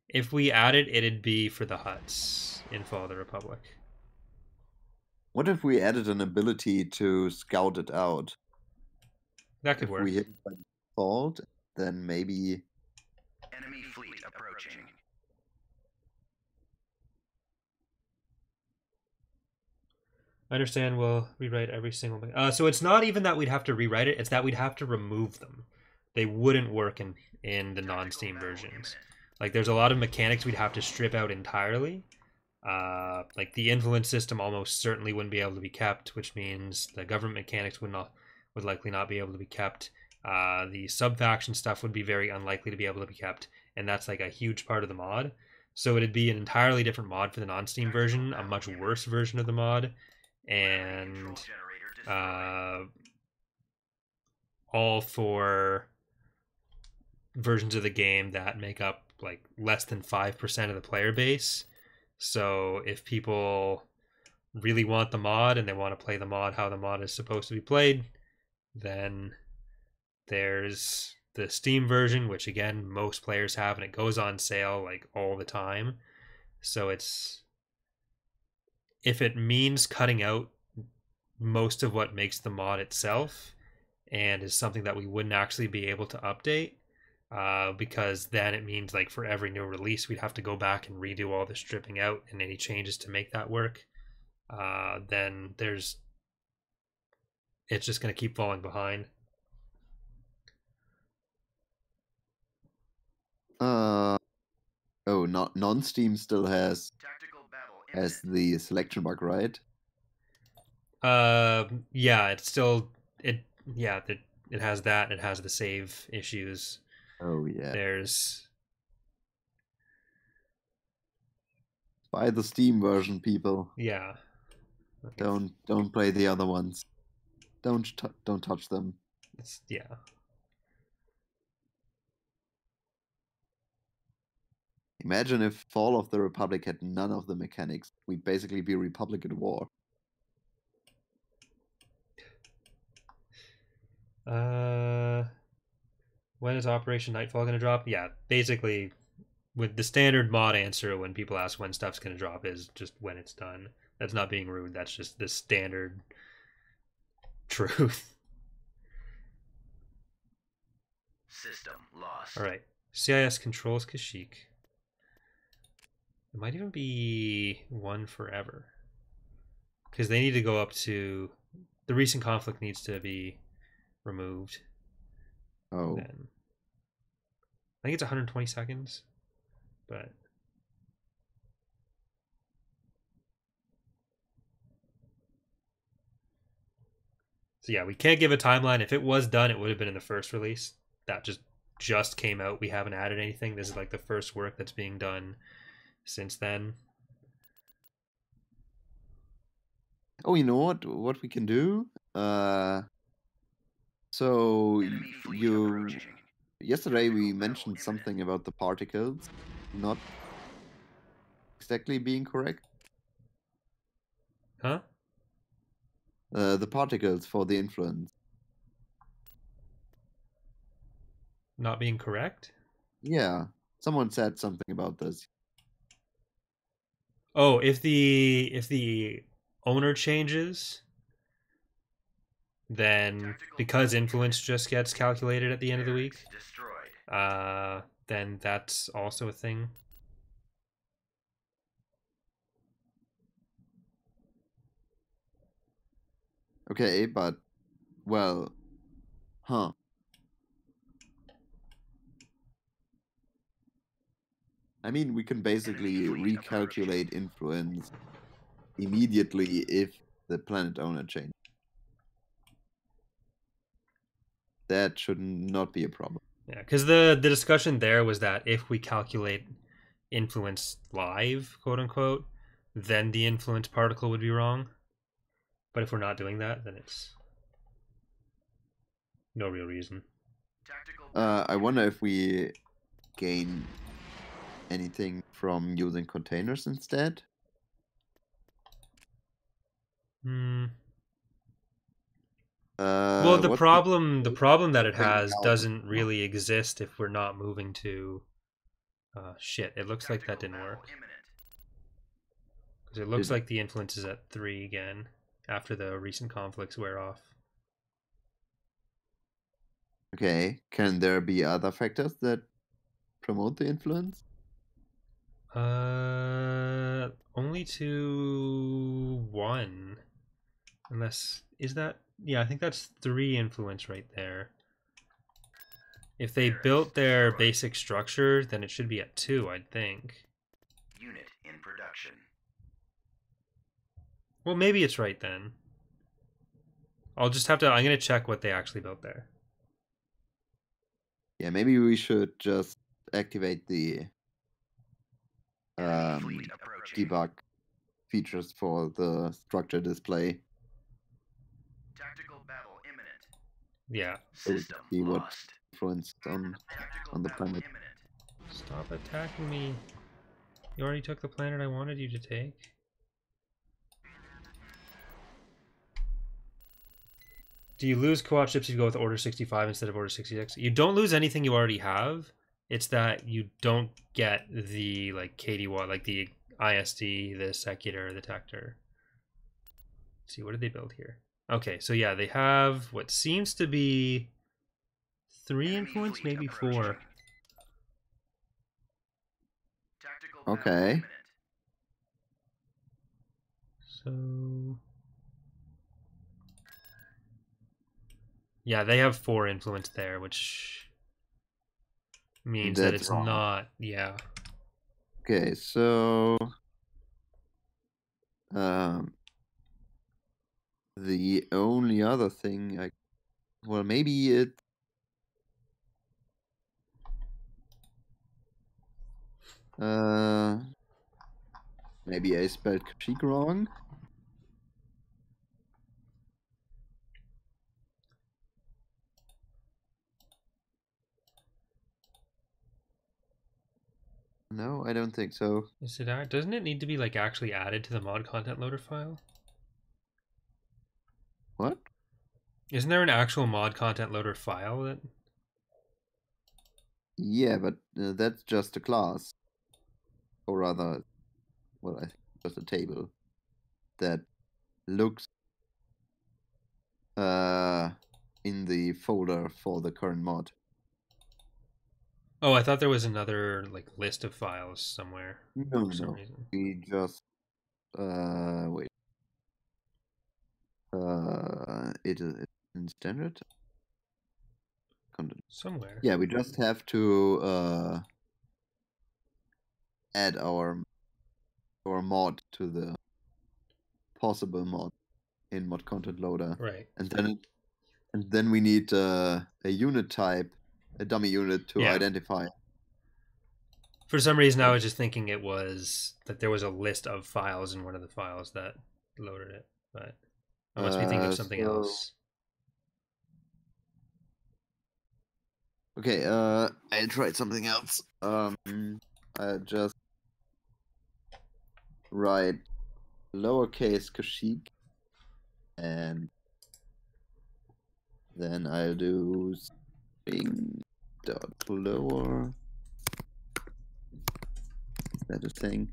If we add it, it'd be for the huts in Fall of the Republic. What if we added an ability to scout it out? That could If work. we hit by default, then maybe. Enemy fleet approaching. I understand we'll rewrite every single thing. So it's not even that we'd have to rewrite it, it's that we'd have to remove them. They wouldn't work in the non-Steam versions. Like, there's a lot of mechanics we'd have to strip out entirely. Like, the influence system almost certainly wouldn't be able to be kept, which means the government mechanics would likely not be able to be kept. The sub-faction stuff would be very unlikely to be able to be kept, and that's like a huge part of the mod. So it'd be an entirely different mod for the non-Steam version, a much worse version of the mod, and all for versions of the game that make up like less than 5% of the player base. So if people really want the mod and they want to play the mod how the mod is supposed to be played, then there's the Steam version, which again most players have, and it goes on sale like all the time. So if it means cutting out most of what makes the mod itself and is something that we wouldn't actually be able to update, because then it means like for every new release we'd have to go back and redo all the stripping out and any changes to make that work, then it's just going to keep falling behind. Non-Steam still has the selection bug, right? Yeah, it has that. It has the save issues. Oh yeah. There's buy the Steam version, people. Yeah. Okay. Don't play the other ones. Don't touch them. Yeah. Imagine if Fall of the Republic had none of the mechanics. We'd basically be Republic at war. When is Operation Nightfall going to drop? Yeah, basically, with the standard mod answer when people ask when stuff's going to drop is just when it's done. That's not being rude. That's just the standard truth. System lost. All right. CIS controls Kashyyyk. It might even be one forever, because they need to go up to the recent conflict needs to be removed. Oh. Then I think it's 120 seconds, but so yeah, we can't give a timeline. If it was done, it would have been in the first release. That just came out. We haven't added anything. This is like the first work that's being done since then. Oh, you know what we can do? So yesterday we mentioned something about the particles not exactly being correct. Huh? The particles for the influence not being correct? Yeah, someone said something about this. Oh, if the owner changes, then because influence just gets calculated at the end of the week, then that's also a thing. Okay, but well, huh. I mean, we can basically recalculate influence immediately if the planet owner changes. that should not be a problem. Yeah, because the discussion there was that if we calculate influence live, quote unquote, then the influence particle would be wrong. But if we're not doing that, then it's no real reason. I wonder if we gain anything from using containers instead. Hmm. Well, the what's problem that it bring has down- doesn't really exist if we're not moving to. Shit! It looks like that didn't work. Because it looks Did- like the influence is at 3 again after the recent conflicts wear off. Okay, can there be other factors that promote the influence? Only to 1. Unless is that? Yeah, I think that's 3 influence right there. If they built their basic structure, then it should be at 2, I'd think. Unit in production. Well, maybe it's right then. I'll just have to. I'm gonna check what they actually built there. Yeah, maybe we should just activate the Fleet approaching. debug features for the structure display. Tactical battle imminent. Yeah. System see what- lost. Influence Tactical on the battle planet. imminent. Stop attacking me. You already took the planet I wanted you to take. Do you lose co-op ships if you go with Order 65 instead of Order 66? You don't lose anything you already have. It's that you don't get the like KDY, like the ISD, the Secutor, the Tector. Let's see, what did they build here? Okay, so yeah, they have what seems to be 3 Enemy influence, fleet maybe approaching. 4. Tactical battle Okay. imminent. So yeah, they have 4 influence there, which means that That's it's wrong. not. Yeah, Okay, so the only other thing maybe it maybe I spelled Kashyyyk wrong. No, I don't think so. is it? Doesn't it need to be like actually added to the mod content loader file? What? Isn't there an actual mod content loader file that? Yeah, but that's just a class, or rather, well, I think just a table that looks in the folder for the current mod. Oh, I thought there was another like list of files somewhere No, for some no, reason. we just wait. It is in standard content. Somewhere. Yeah, we just have to add our mod to the possible mod in mod content loader, Right. and then we need a unit type, a dummy unit to Yeah. identify. For some reason, I was just thinking it was that there was a list of files in one of the files that loaded it, but I must be thinking of something So- else. Okay, I tried something else. I just write lowercase Kashyyyk, and then I'll do string dot lower. Is that a thing?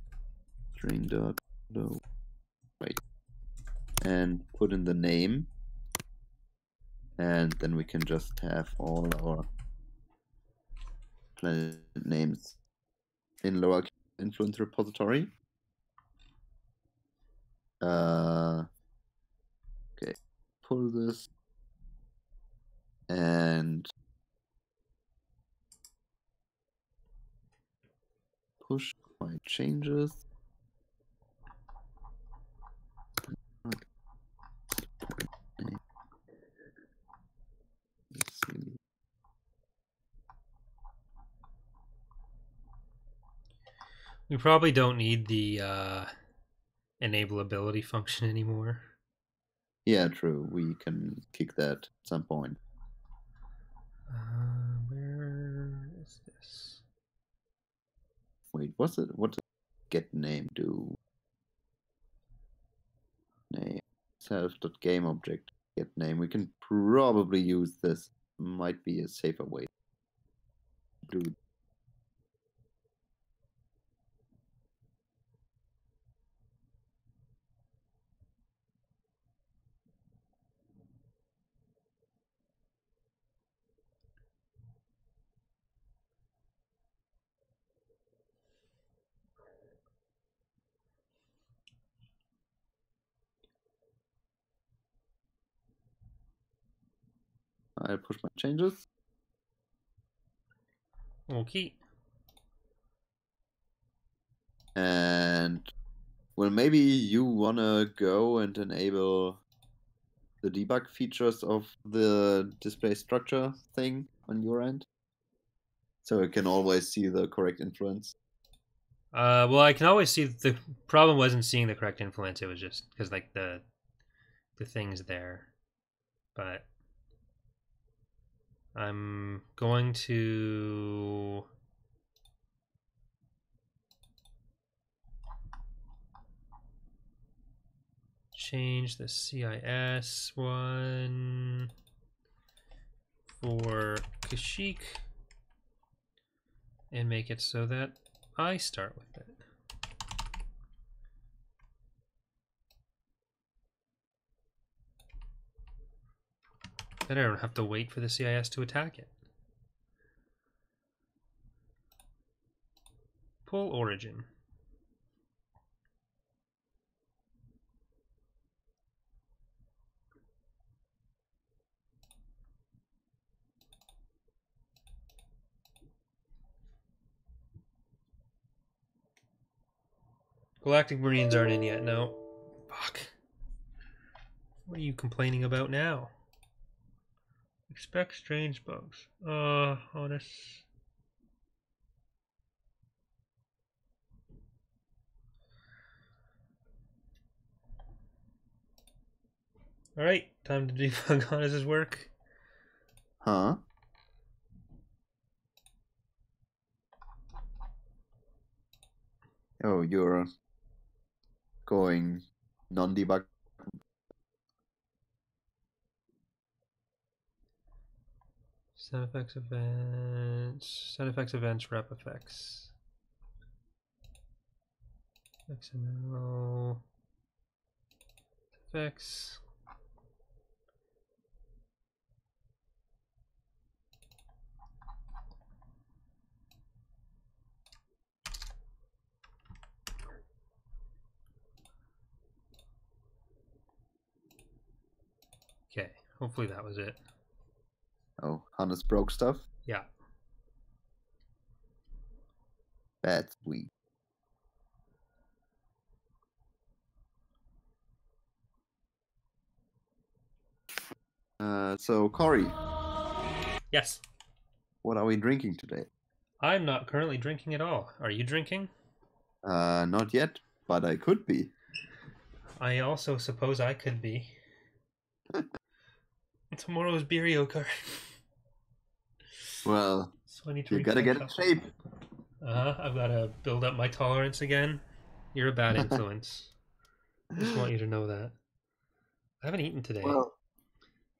String dot low. Right. And put in the name, and then we can just have all our planet names in lowercase influence repository. Okay, pull this and push my changes. Let's see. We probably don't need the enable ability function anymore. Yeah, true. We can kick that at some point. Where is this? Wait, what's it? What does get name do? Name self.game object get name. We can probably use this. Might be a safer way to do. I'll push my changes. Okay. And well, maybe you wanna go and enable the debug features of the display structure thing on your end, so it can always see the correct influence. Well, I can always see the problem wasn't seeing the correct influence. It was just because like the thing's there, but I'm going to change the CIS one for Kashyyyk and make it so that I start with it. Then I don't have to wait for the CIS to attack it. Pull origin. Galactic Marines aren't in yet, no. Fuck. What are you complaining about now? Expect strange bugs. Honest. Alright, time to debug Honest's work. Huh? Oh, you're going non-debug. Sound effects events. Sound effects events, rep effects. XML. Effects. Okay, hopefully that was it. Oh, Hannes broke stuff. Yeah. That's sweet. So Corey, Yes. what are we drinking today? I'm not currently drinking at all. Are you drinking? Not yet, but I could be. I also suppose I could be. Tomorrow's Beerio card. Well, So I need to you gotta get in refresh shape. I've got to build up my tolerance again. You're a bad influence. Just want you to know that. I haven't eaten today. Well,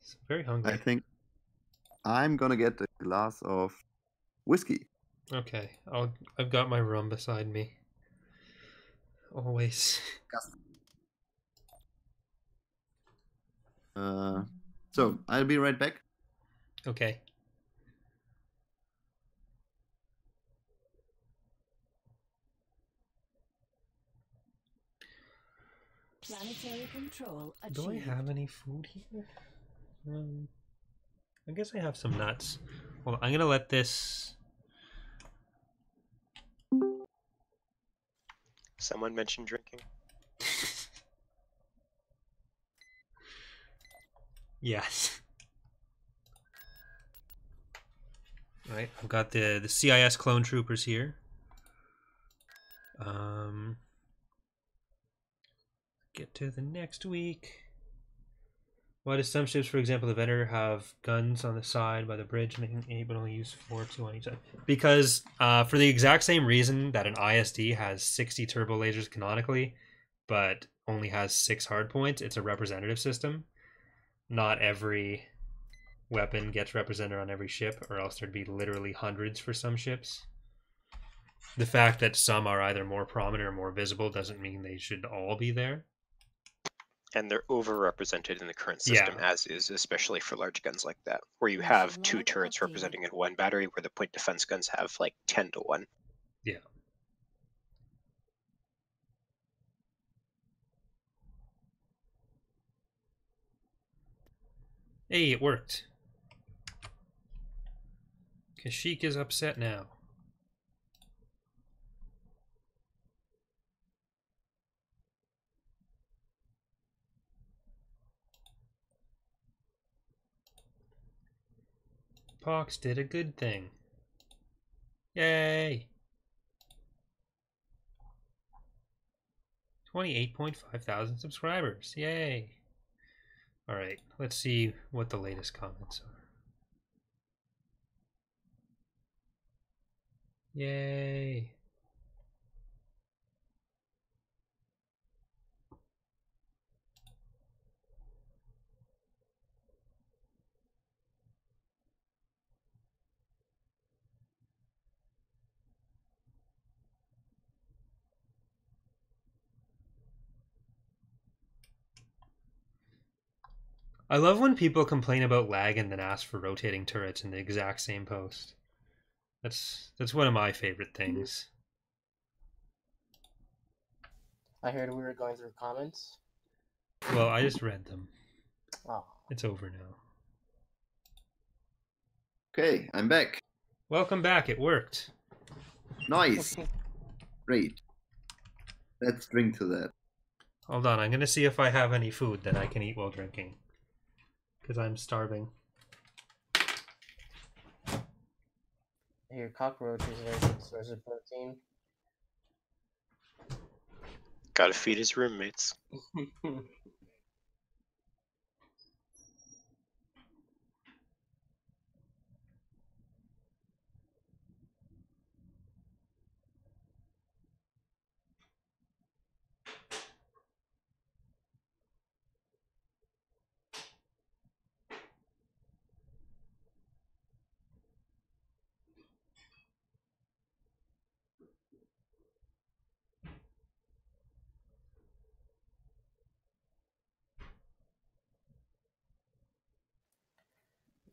I'm very hungry. I think I'm gonna get a glass of whiskey. Okay, I've got my rum beside me. Always. So I'll be right back. Okay. Planetary control Do I achieved. have any food here? I guess I have some nuts. Well, I'm gonna let this. Someone mentioned drinking. Yes. Right, I've got the CIS clone troopers here. Get to the next week. Why do some ships, for example, the Vetter, have guns on the side by the bridge, making able to use 4-2 on each side? Because for the exact same reason that an ISD has 60 turbo lasers canonically, but only has 6 hardpoints, it's a representative system. Not every weapon gets represented on every ship, or else there'd be literally hundreds for some ships. The fact that some are either more prominent or more visible doesn't mean they should all be there. And they're overrepresented in the current system as is, especially for large guns like that, where you have 2 turrets representing in one battery, where the point defense guns have like 10 to 1. Yeah. Hey, it worked. Kashyyyk is upset now. Pox did a good thing. Yay! 28.5 thousand subscribers. Yay! Alright, let's see what the latest comments are. Yay! I love when people complain about lag and then ask for rotating turrets in the exact same post. That's one of my favorite things. I heard we were going through comments. Well, I just read them. Oh. It's over now. Okay, I'm back. Welcome back, it worked. Nice. Great. Let's drink to that. Hold on, I'm gonna see if I have any food that I can eat while drinking. Because I'm starving. Your cockroach is a very good source of protein. Gotta feed his roommates.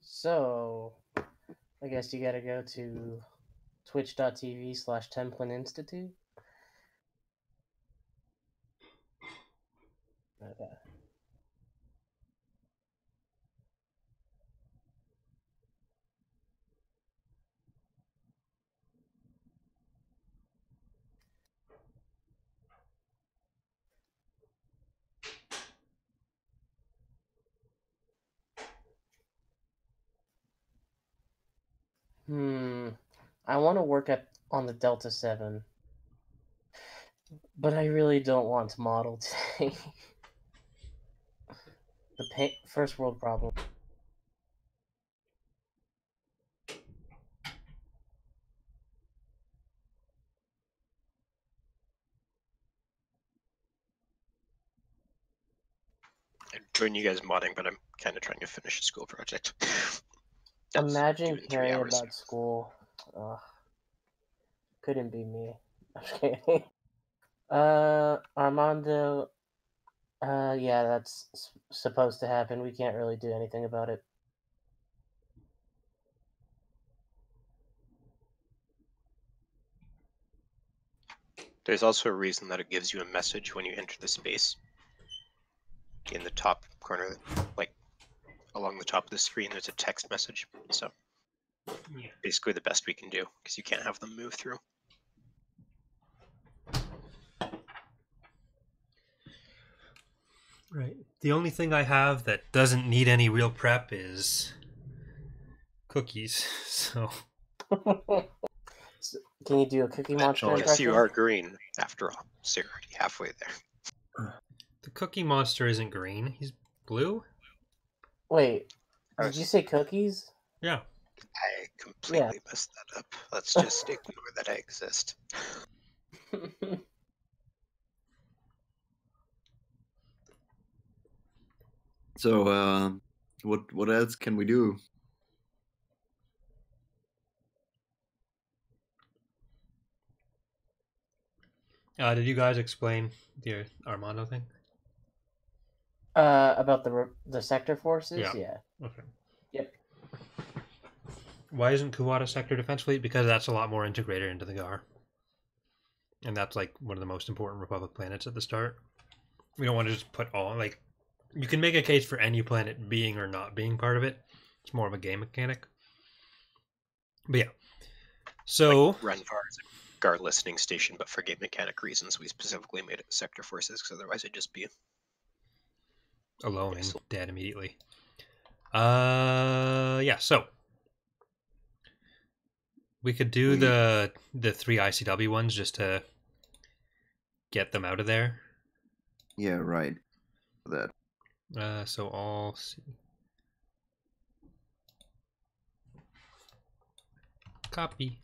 So, I guess you gotta go to twitch.tv/Templin Institute. Okay. I want to work on the Delta 7, but I really don't want to model today. The first world problem. I'd join you guys modding, but I'm kind of trying to finish a school project. Imagine due in 3 caring hours. about school. Couldn't be me. I'm just kidding. Armando. Yeah, that's supposed to happen. We can't really do anything about it. There's also a reason that it gives you a message when you enter the space. In the top corner, like along the top of the screen, there's a text message. So basically the best we can do, because you can't have them move through. Right. The only thing I have that doesn't need any real prep is cookies. So Can you do a Cookie Monster choice. Yes, you impression? are green, after all. So you're already halfway there. The Cookie Monster isn't green. He's blue? Wait, I did you was- say cookies? Yeah. I completely messed that up. Let's just ignore that I exist. So, what else can we do? Did you guys explain the Armando thing? About the sector forces? Yeah. Yeah. Okay. Yep. Why isn't Kuwata Sector Defense Fleet? Because that's a lot more integrated into the GAR. And that's like one of the most important Republic planets at the start. We don't want to just put all, like, you can make a case for any planet being or not being part of it. It's more of a game mechanic. But yeah. So, Renvar is a guard listening station, but for game mechanic reasons, we specifically made it sector forces, because otherwise it'd just be alone Yes. and dead immediately. Yeah, so we could do the 3 ICW ones just to get them out of there. Yeah, right. That. So I'll see. Copy.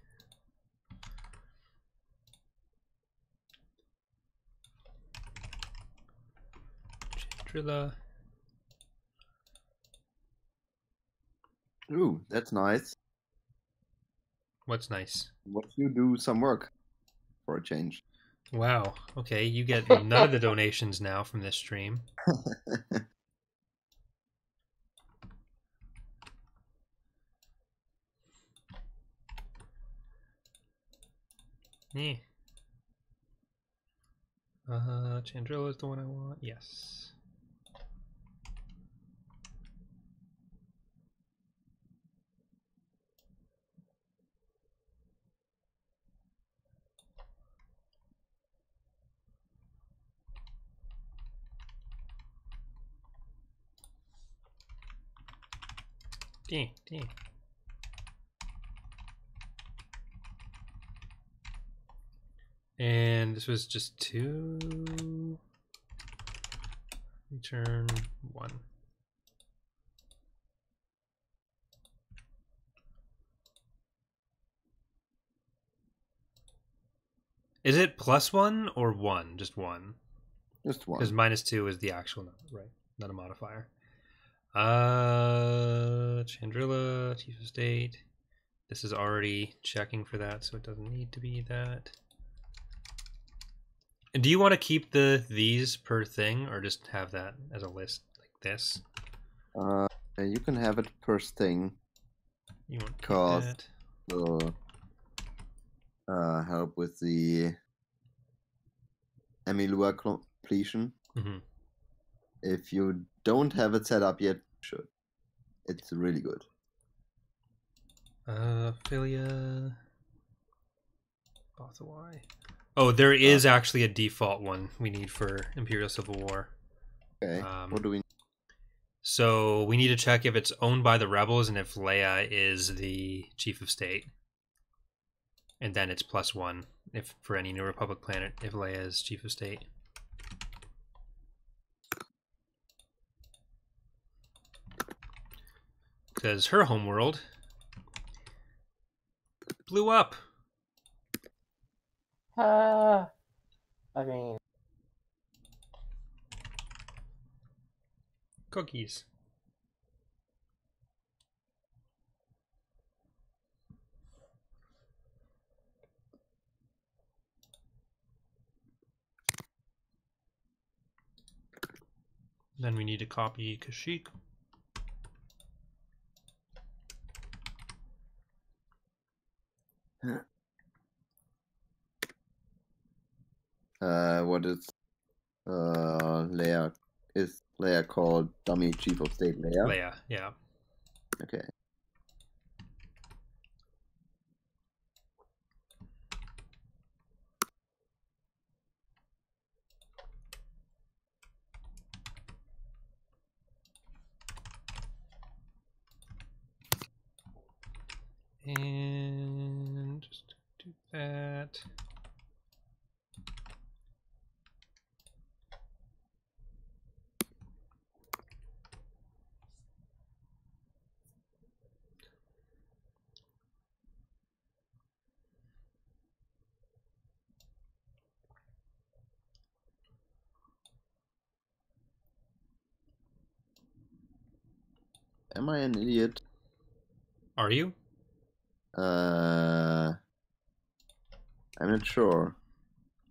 Chandrila. Ooh, that's nice. What's nice? What you do some work for a change. Wow. Okay, you get none of the donations now from this stream. Yeah. Chandrila is the one I want. Yes. Dang. And this was just 2. Return 1. Is it +1 or 1? Just 1. Just one. Because -2 is the actual number, right? Not a modifier. Chandrila, Chief of State. This is already checking for that, so it doesn't need to be that. And do you want to keep these per thing, or just have that as a list like this? You can have it first thing. You want to keep Cause- that? Will help with the Emilua completion. Mm-hmm. If you don't have it set up yet, you should. It's really good. Philia. Bothawai. Oh, there is actually a default one we need for Imperial Civil War. Okay. What do we? So we need to check if it's owned by the rebels and if Leia is the chief of state. And then it's +1 if for any New Republic planet if Leia is chief of state. Because her homeworld blew up. I mean, Cookies. Then we need to copy Kashyyyk. What is Leia? Is Leia called Dummy Chief of State Leia? Leia, yeah. Okay. And just do that. am I an idiot? Are you? I'm not sure.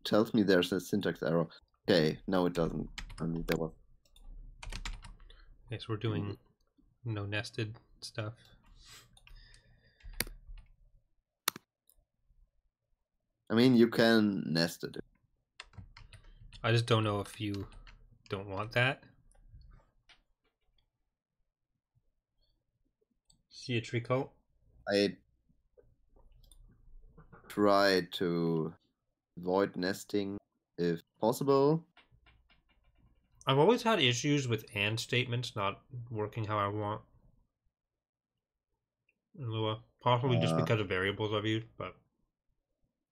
Tells me there's a syntax error. Okay, no, it doesn't. I mean, there was. Yes, we're doing no nested stuff. I mean, you can nest it. I just don't know if you don't want that. See a tree cult? I try to avoid nesting if possible. I've always had issues with and statements not working how I want in Lua. Possibly just because of variables I've used, but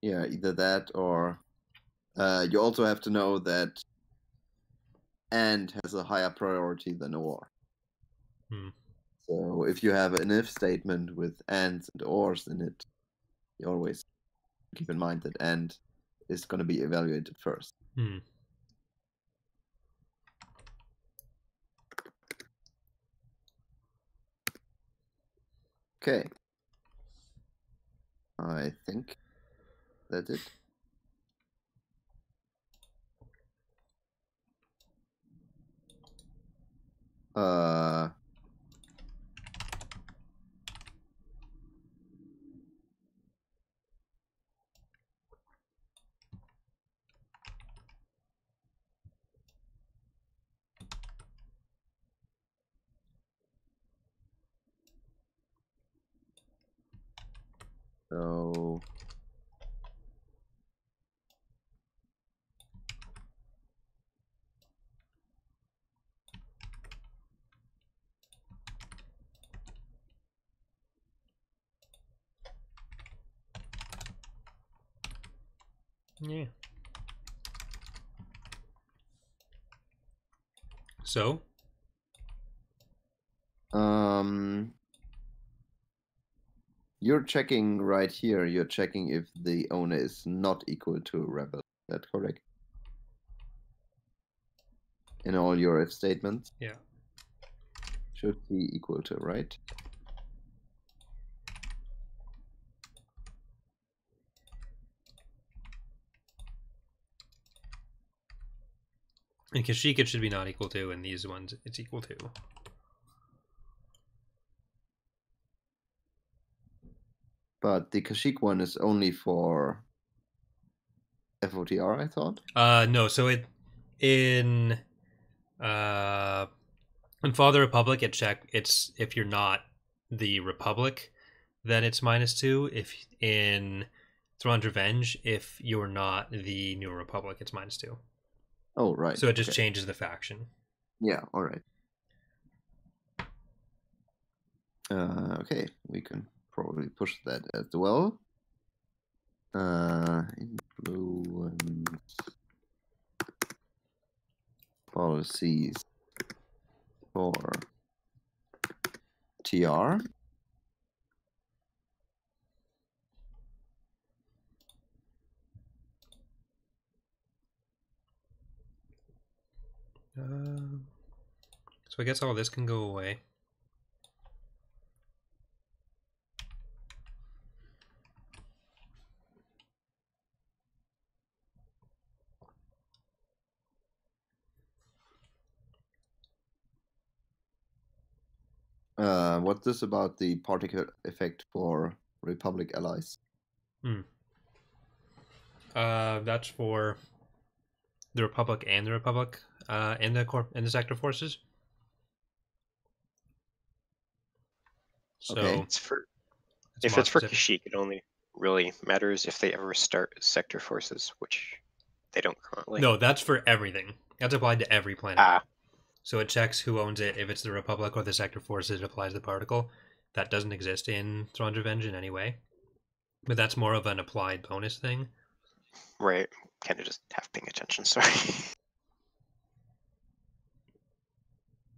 Yeah, either that or you also have to know that AND has a higher priority than OR. So if you have an if statement with ANDs and ORs in it, you always keep in mind that AND is going to be evaluated first. Okay. I think that's it. So yeah. So you're checking right here. You're checking if the owner is not equal to rebel. Is that correct? In all your if statements? yeah. Should be equal to, right? And Kashyyyk it should be not equal to, and these ones it's equal to. But the Kashyyyk one is only for FOTR, I thought. No, so in Father Republic it's if you're not the Republic, then it's -2. If in Thrawn's Revenge, if you're not the New Republic, it's -2. Oh, right. So it just okay. changes the faction. Yeah, all right. Okay, we can probably push that as well. Influence policies for TR. So I guess all this can go away. What's this about the particle effect for Republic allies? That's for the Republic and the Republic and the Sector forces. So Okay. If it's for Kashyyyk, it only really matters if they ever start sector forces, which they don't currently. No, that's for everything. That's applied to every planet. So it checks who owns it. If it's the Republic or the Sector forces, it applies the particle. That doesn't exist in Thrawn's Revenge in any way. But that's more of an applied bonus thing. Right. Kind of just half paying attention, sorry.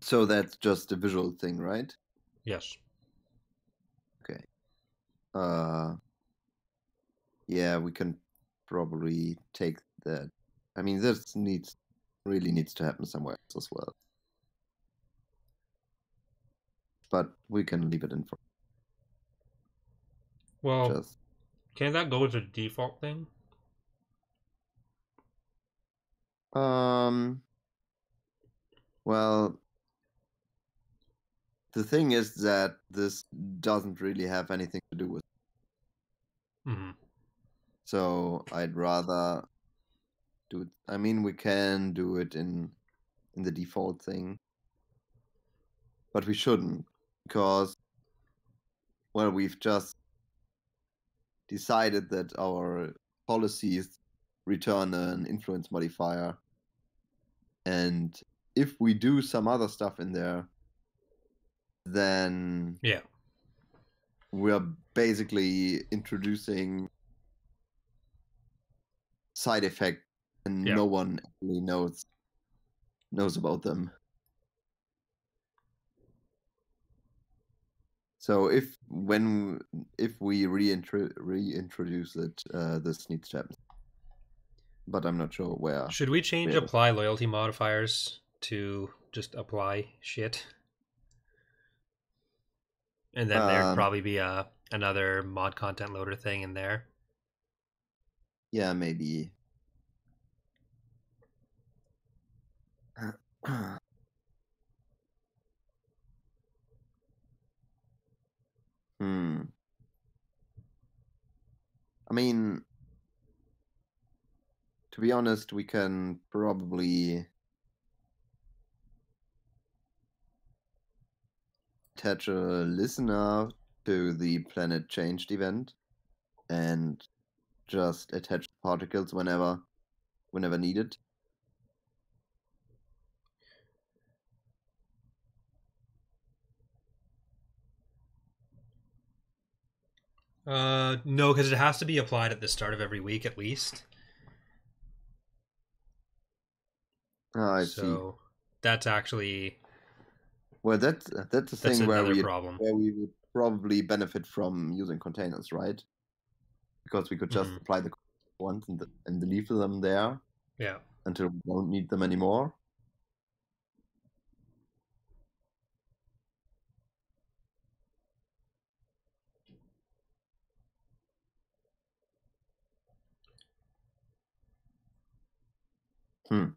So that's just a visual thing, right? Yes. Okay. Yeah, we can probably take that. I mean, this really needs to happen somewhere else as well. but we can leave it in for Well, just. can that go as a default thing? Well, the thing is that this doesn't really have anything to do with. Mm-hmm. So I'd rather do it. I mean, we can do it in the default thing, but we shouldn't because, well, we've just decided that our policies return an influence modifier, and if we do some other stuff in there, then Yeah. we're basically introducing side effect and Yeah. no one actually knows about them. So if we reintroduce it, this needs to happen. But I'm not sure where. Should we change Really? apply loyalty modifiers to just apply shit? And then there'd probably be another mod content loader thing in there. Yeah, maybe. I mean, to be honest, we can probably attach a listener to the planet changed event and just attach particles whenever needed. No, because it has to be applied at the start of every week at least. I see. So that's actually Well, that's the that's thing where another problem. we would probably benefit from using containers, right? Because we could just Mhm. apply the ones and leave them there Yeah. until we don't need them anymore. Mm.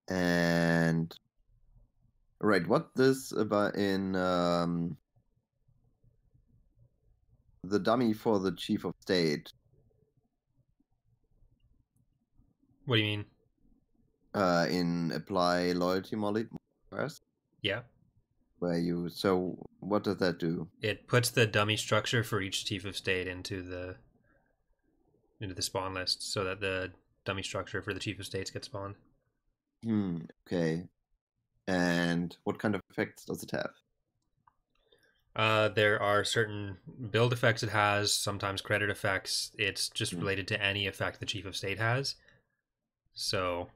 And right, what this about in the dummy for the chief of state? What do you mean? In apply loyalty modifiers, Yeah. so what does that do? It puts the dummy structure for each chief of state into the spawn list, so that the dummy structure for the chief of states gets spawned. Okay. And what kind of effects does it have? There are certain build effects it has, sometimes credit effects. It's just related to any effect the chief of state has. So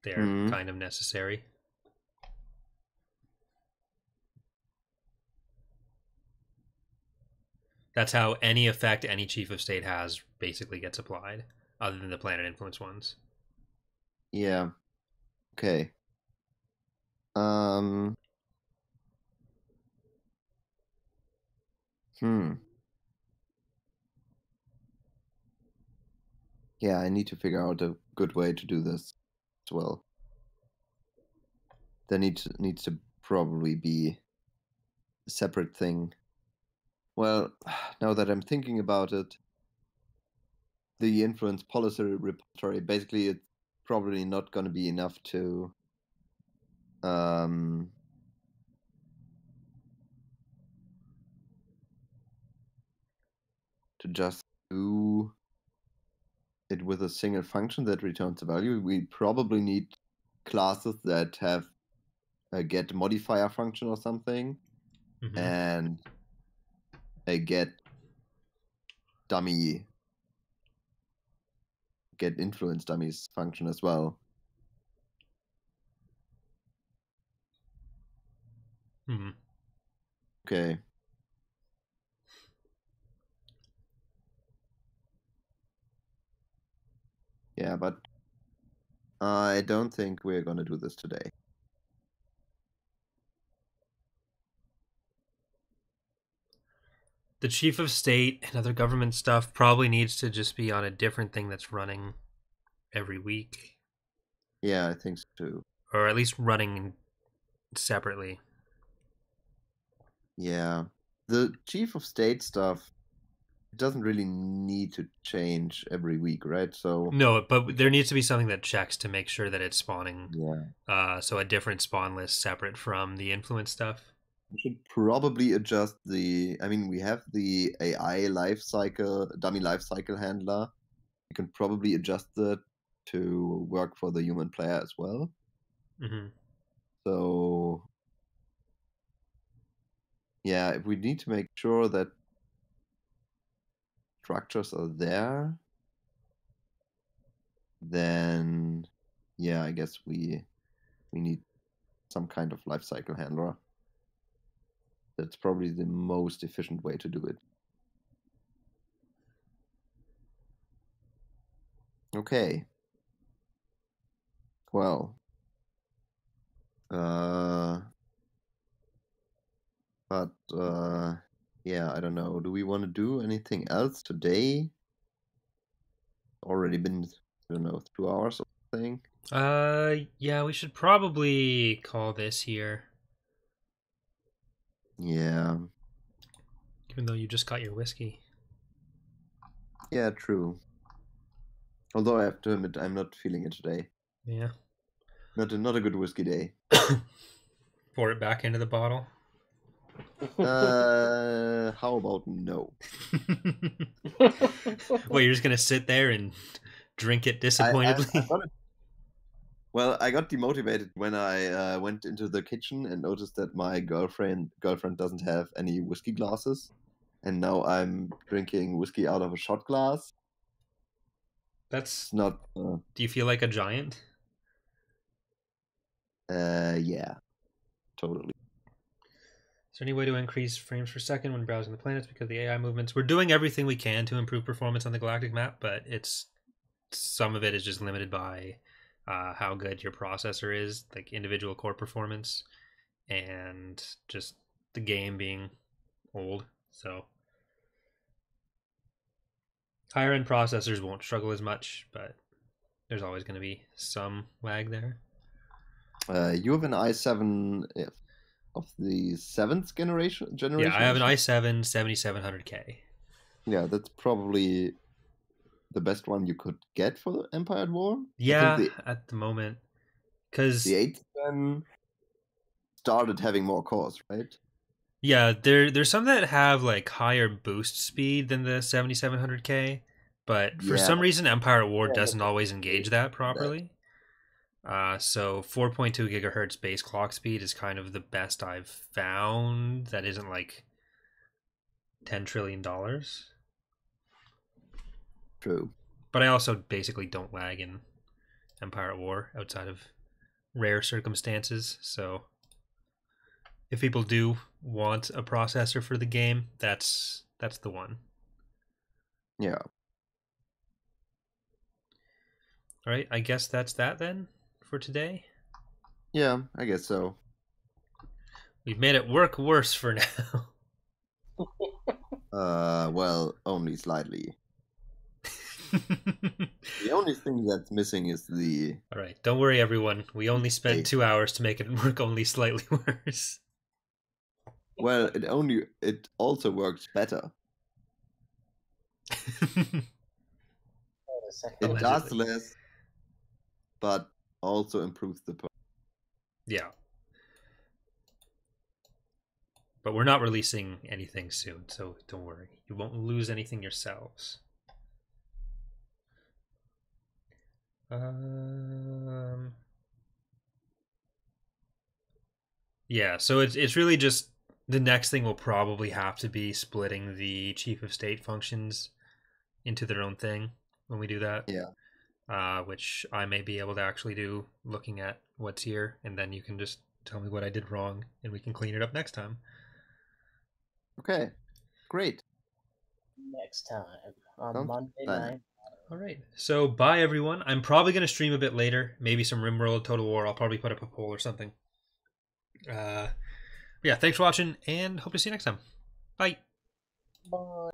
they're kind of necessary. That's how any effect any chief of state has basically gets applied, other than the planet influence ones. Yeah. Okay. Yeah, I need to figure out a good way to do this as well. There needs to probably be a separate thing. Well, now that I'm thinking about it, the influence policy repository, basically it's probably not going to be enough to just do it with a single function that returns a value. We probably need classes that have a get modifier function or something, and a get dummy get influence dummies function as well. Hmm. Okay. Yeah, but I don't think we're gonna do this today. The chief of state and other government stuff probably needs to just be on a different thing that's running every week, Yeah, I think so too. or at least running separately. Yeah. The chief of state stuff doesn't really need to change every week, right? So No, but there needs to be something that checks to make sure that it's spawning. yeah, So a different spawn list separate from the influence stuff. we should probably adjust the. I mean, we have the AI dummy life cycle handler. We can probably adjust that to work for the human player as well. Hmm. So yeah, if we need to make sure that structures are there, then yeah, I guess we need some kind of life cycle handler. That's probably the most efficient way to do it. Okay. Well. But yeah, I don't know. Do we want to do anything else today? Already been, I don't know, 2 hours or something. Yeah, we should probably call this here. Yeah. Even though you just got your whiskey. Yeah, true. Although I have to admit, I'm not feeling it today. Yeah. Not a good whiskey day. Pour it back into the bottle. How about no? Well, you're just gonna sit there and drink it disappointedly. Well, I got demotivated when I went into the kitchen and noticed that my girlfriend doesn't have any whiskey glasses, and now I'm drinking whiskey out of a shot glass. That's It's not. Do you feel like a giant? Yeah, totally. Is there any way to increase frames per second when browsing the planets because of the AI movements? We're doing everything we can to improve performance on the galactic map, but some of it is just limited by how good your processor is, like individual core performance, and just the game being old. So higher end processors won't struggle as much, but there's always going to be some lag there. You have an i7 of the 7th generation. Yeah, I have an i7 7700K. Yeah, that's probably the best one you could get for the Empire at War. Yeah, at the moment, because the 8th gen started having more cores, right? Yeah, there's some that have like higher boost speed than the 7700K, but for some reason Empire at War doesn't always engage that properly. So 4.2 gigahertz base clock speed is kind of the best I've found that isn't like $10 trillion. True. But I also basically don't lag in Empire at War outside of rare circumstances, so if people do want a processor for the game, that's the one. Yeah. All right, I guess that's that then for today. Yeah, I guess so. We've made it work worse for now. Well, only slightly. The only thing that's missing is the... All right, don't worry, everyone. We only spent 2 hours to make it work only slightly worse. Well, it also works better. It does less, but also improves the... Yeah. But we're not releasing anything soon, so don't worry. You won't lose anything yourselves. Yeah, so it's really just the next thing will probably have to be splitting the chief of state functions into their own thing when we do that. Yeah. Which I may be able to actually do, looking at what's here, and then you can just tell me what I did wrong, and we can clean it up next time. Okay. Great. Next time on Sounds Monday fun. night. All right. So bye, everyone. I'm probably going to stream a bit later. Maybe some RimWorld, Total War. I'll probably put up a poll or something. Yeah, thanks for watching, and hope to see you next time. Bye. Bye.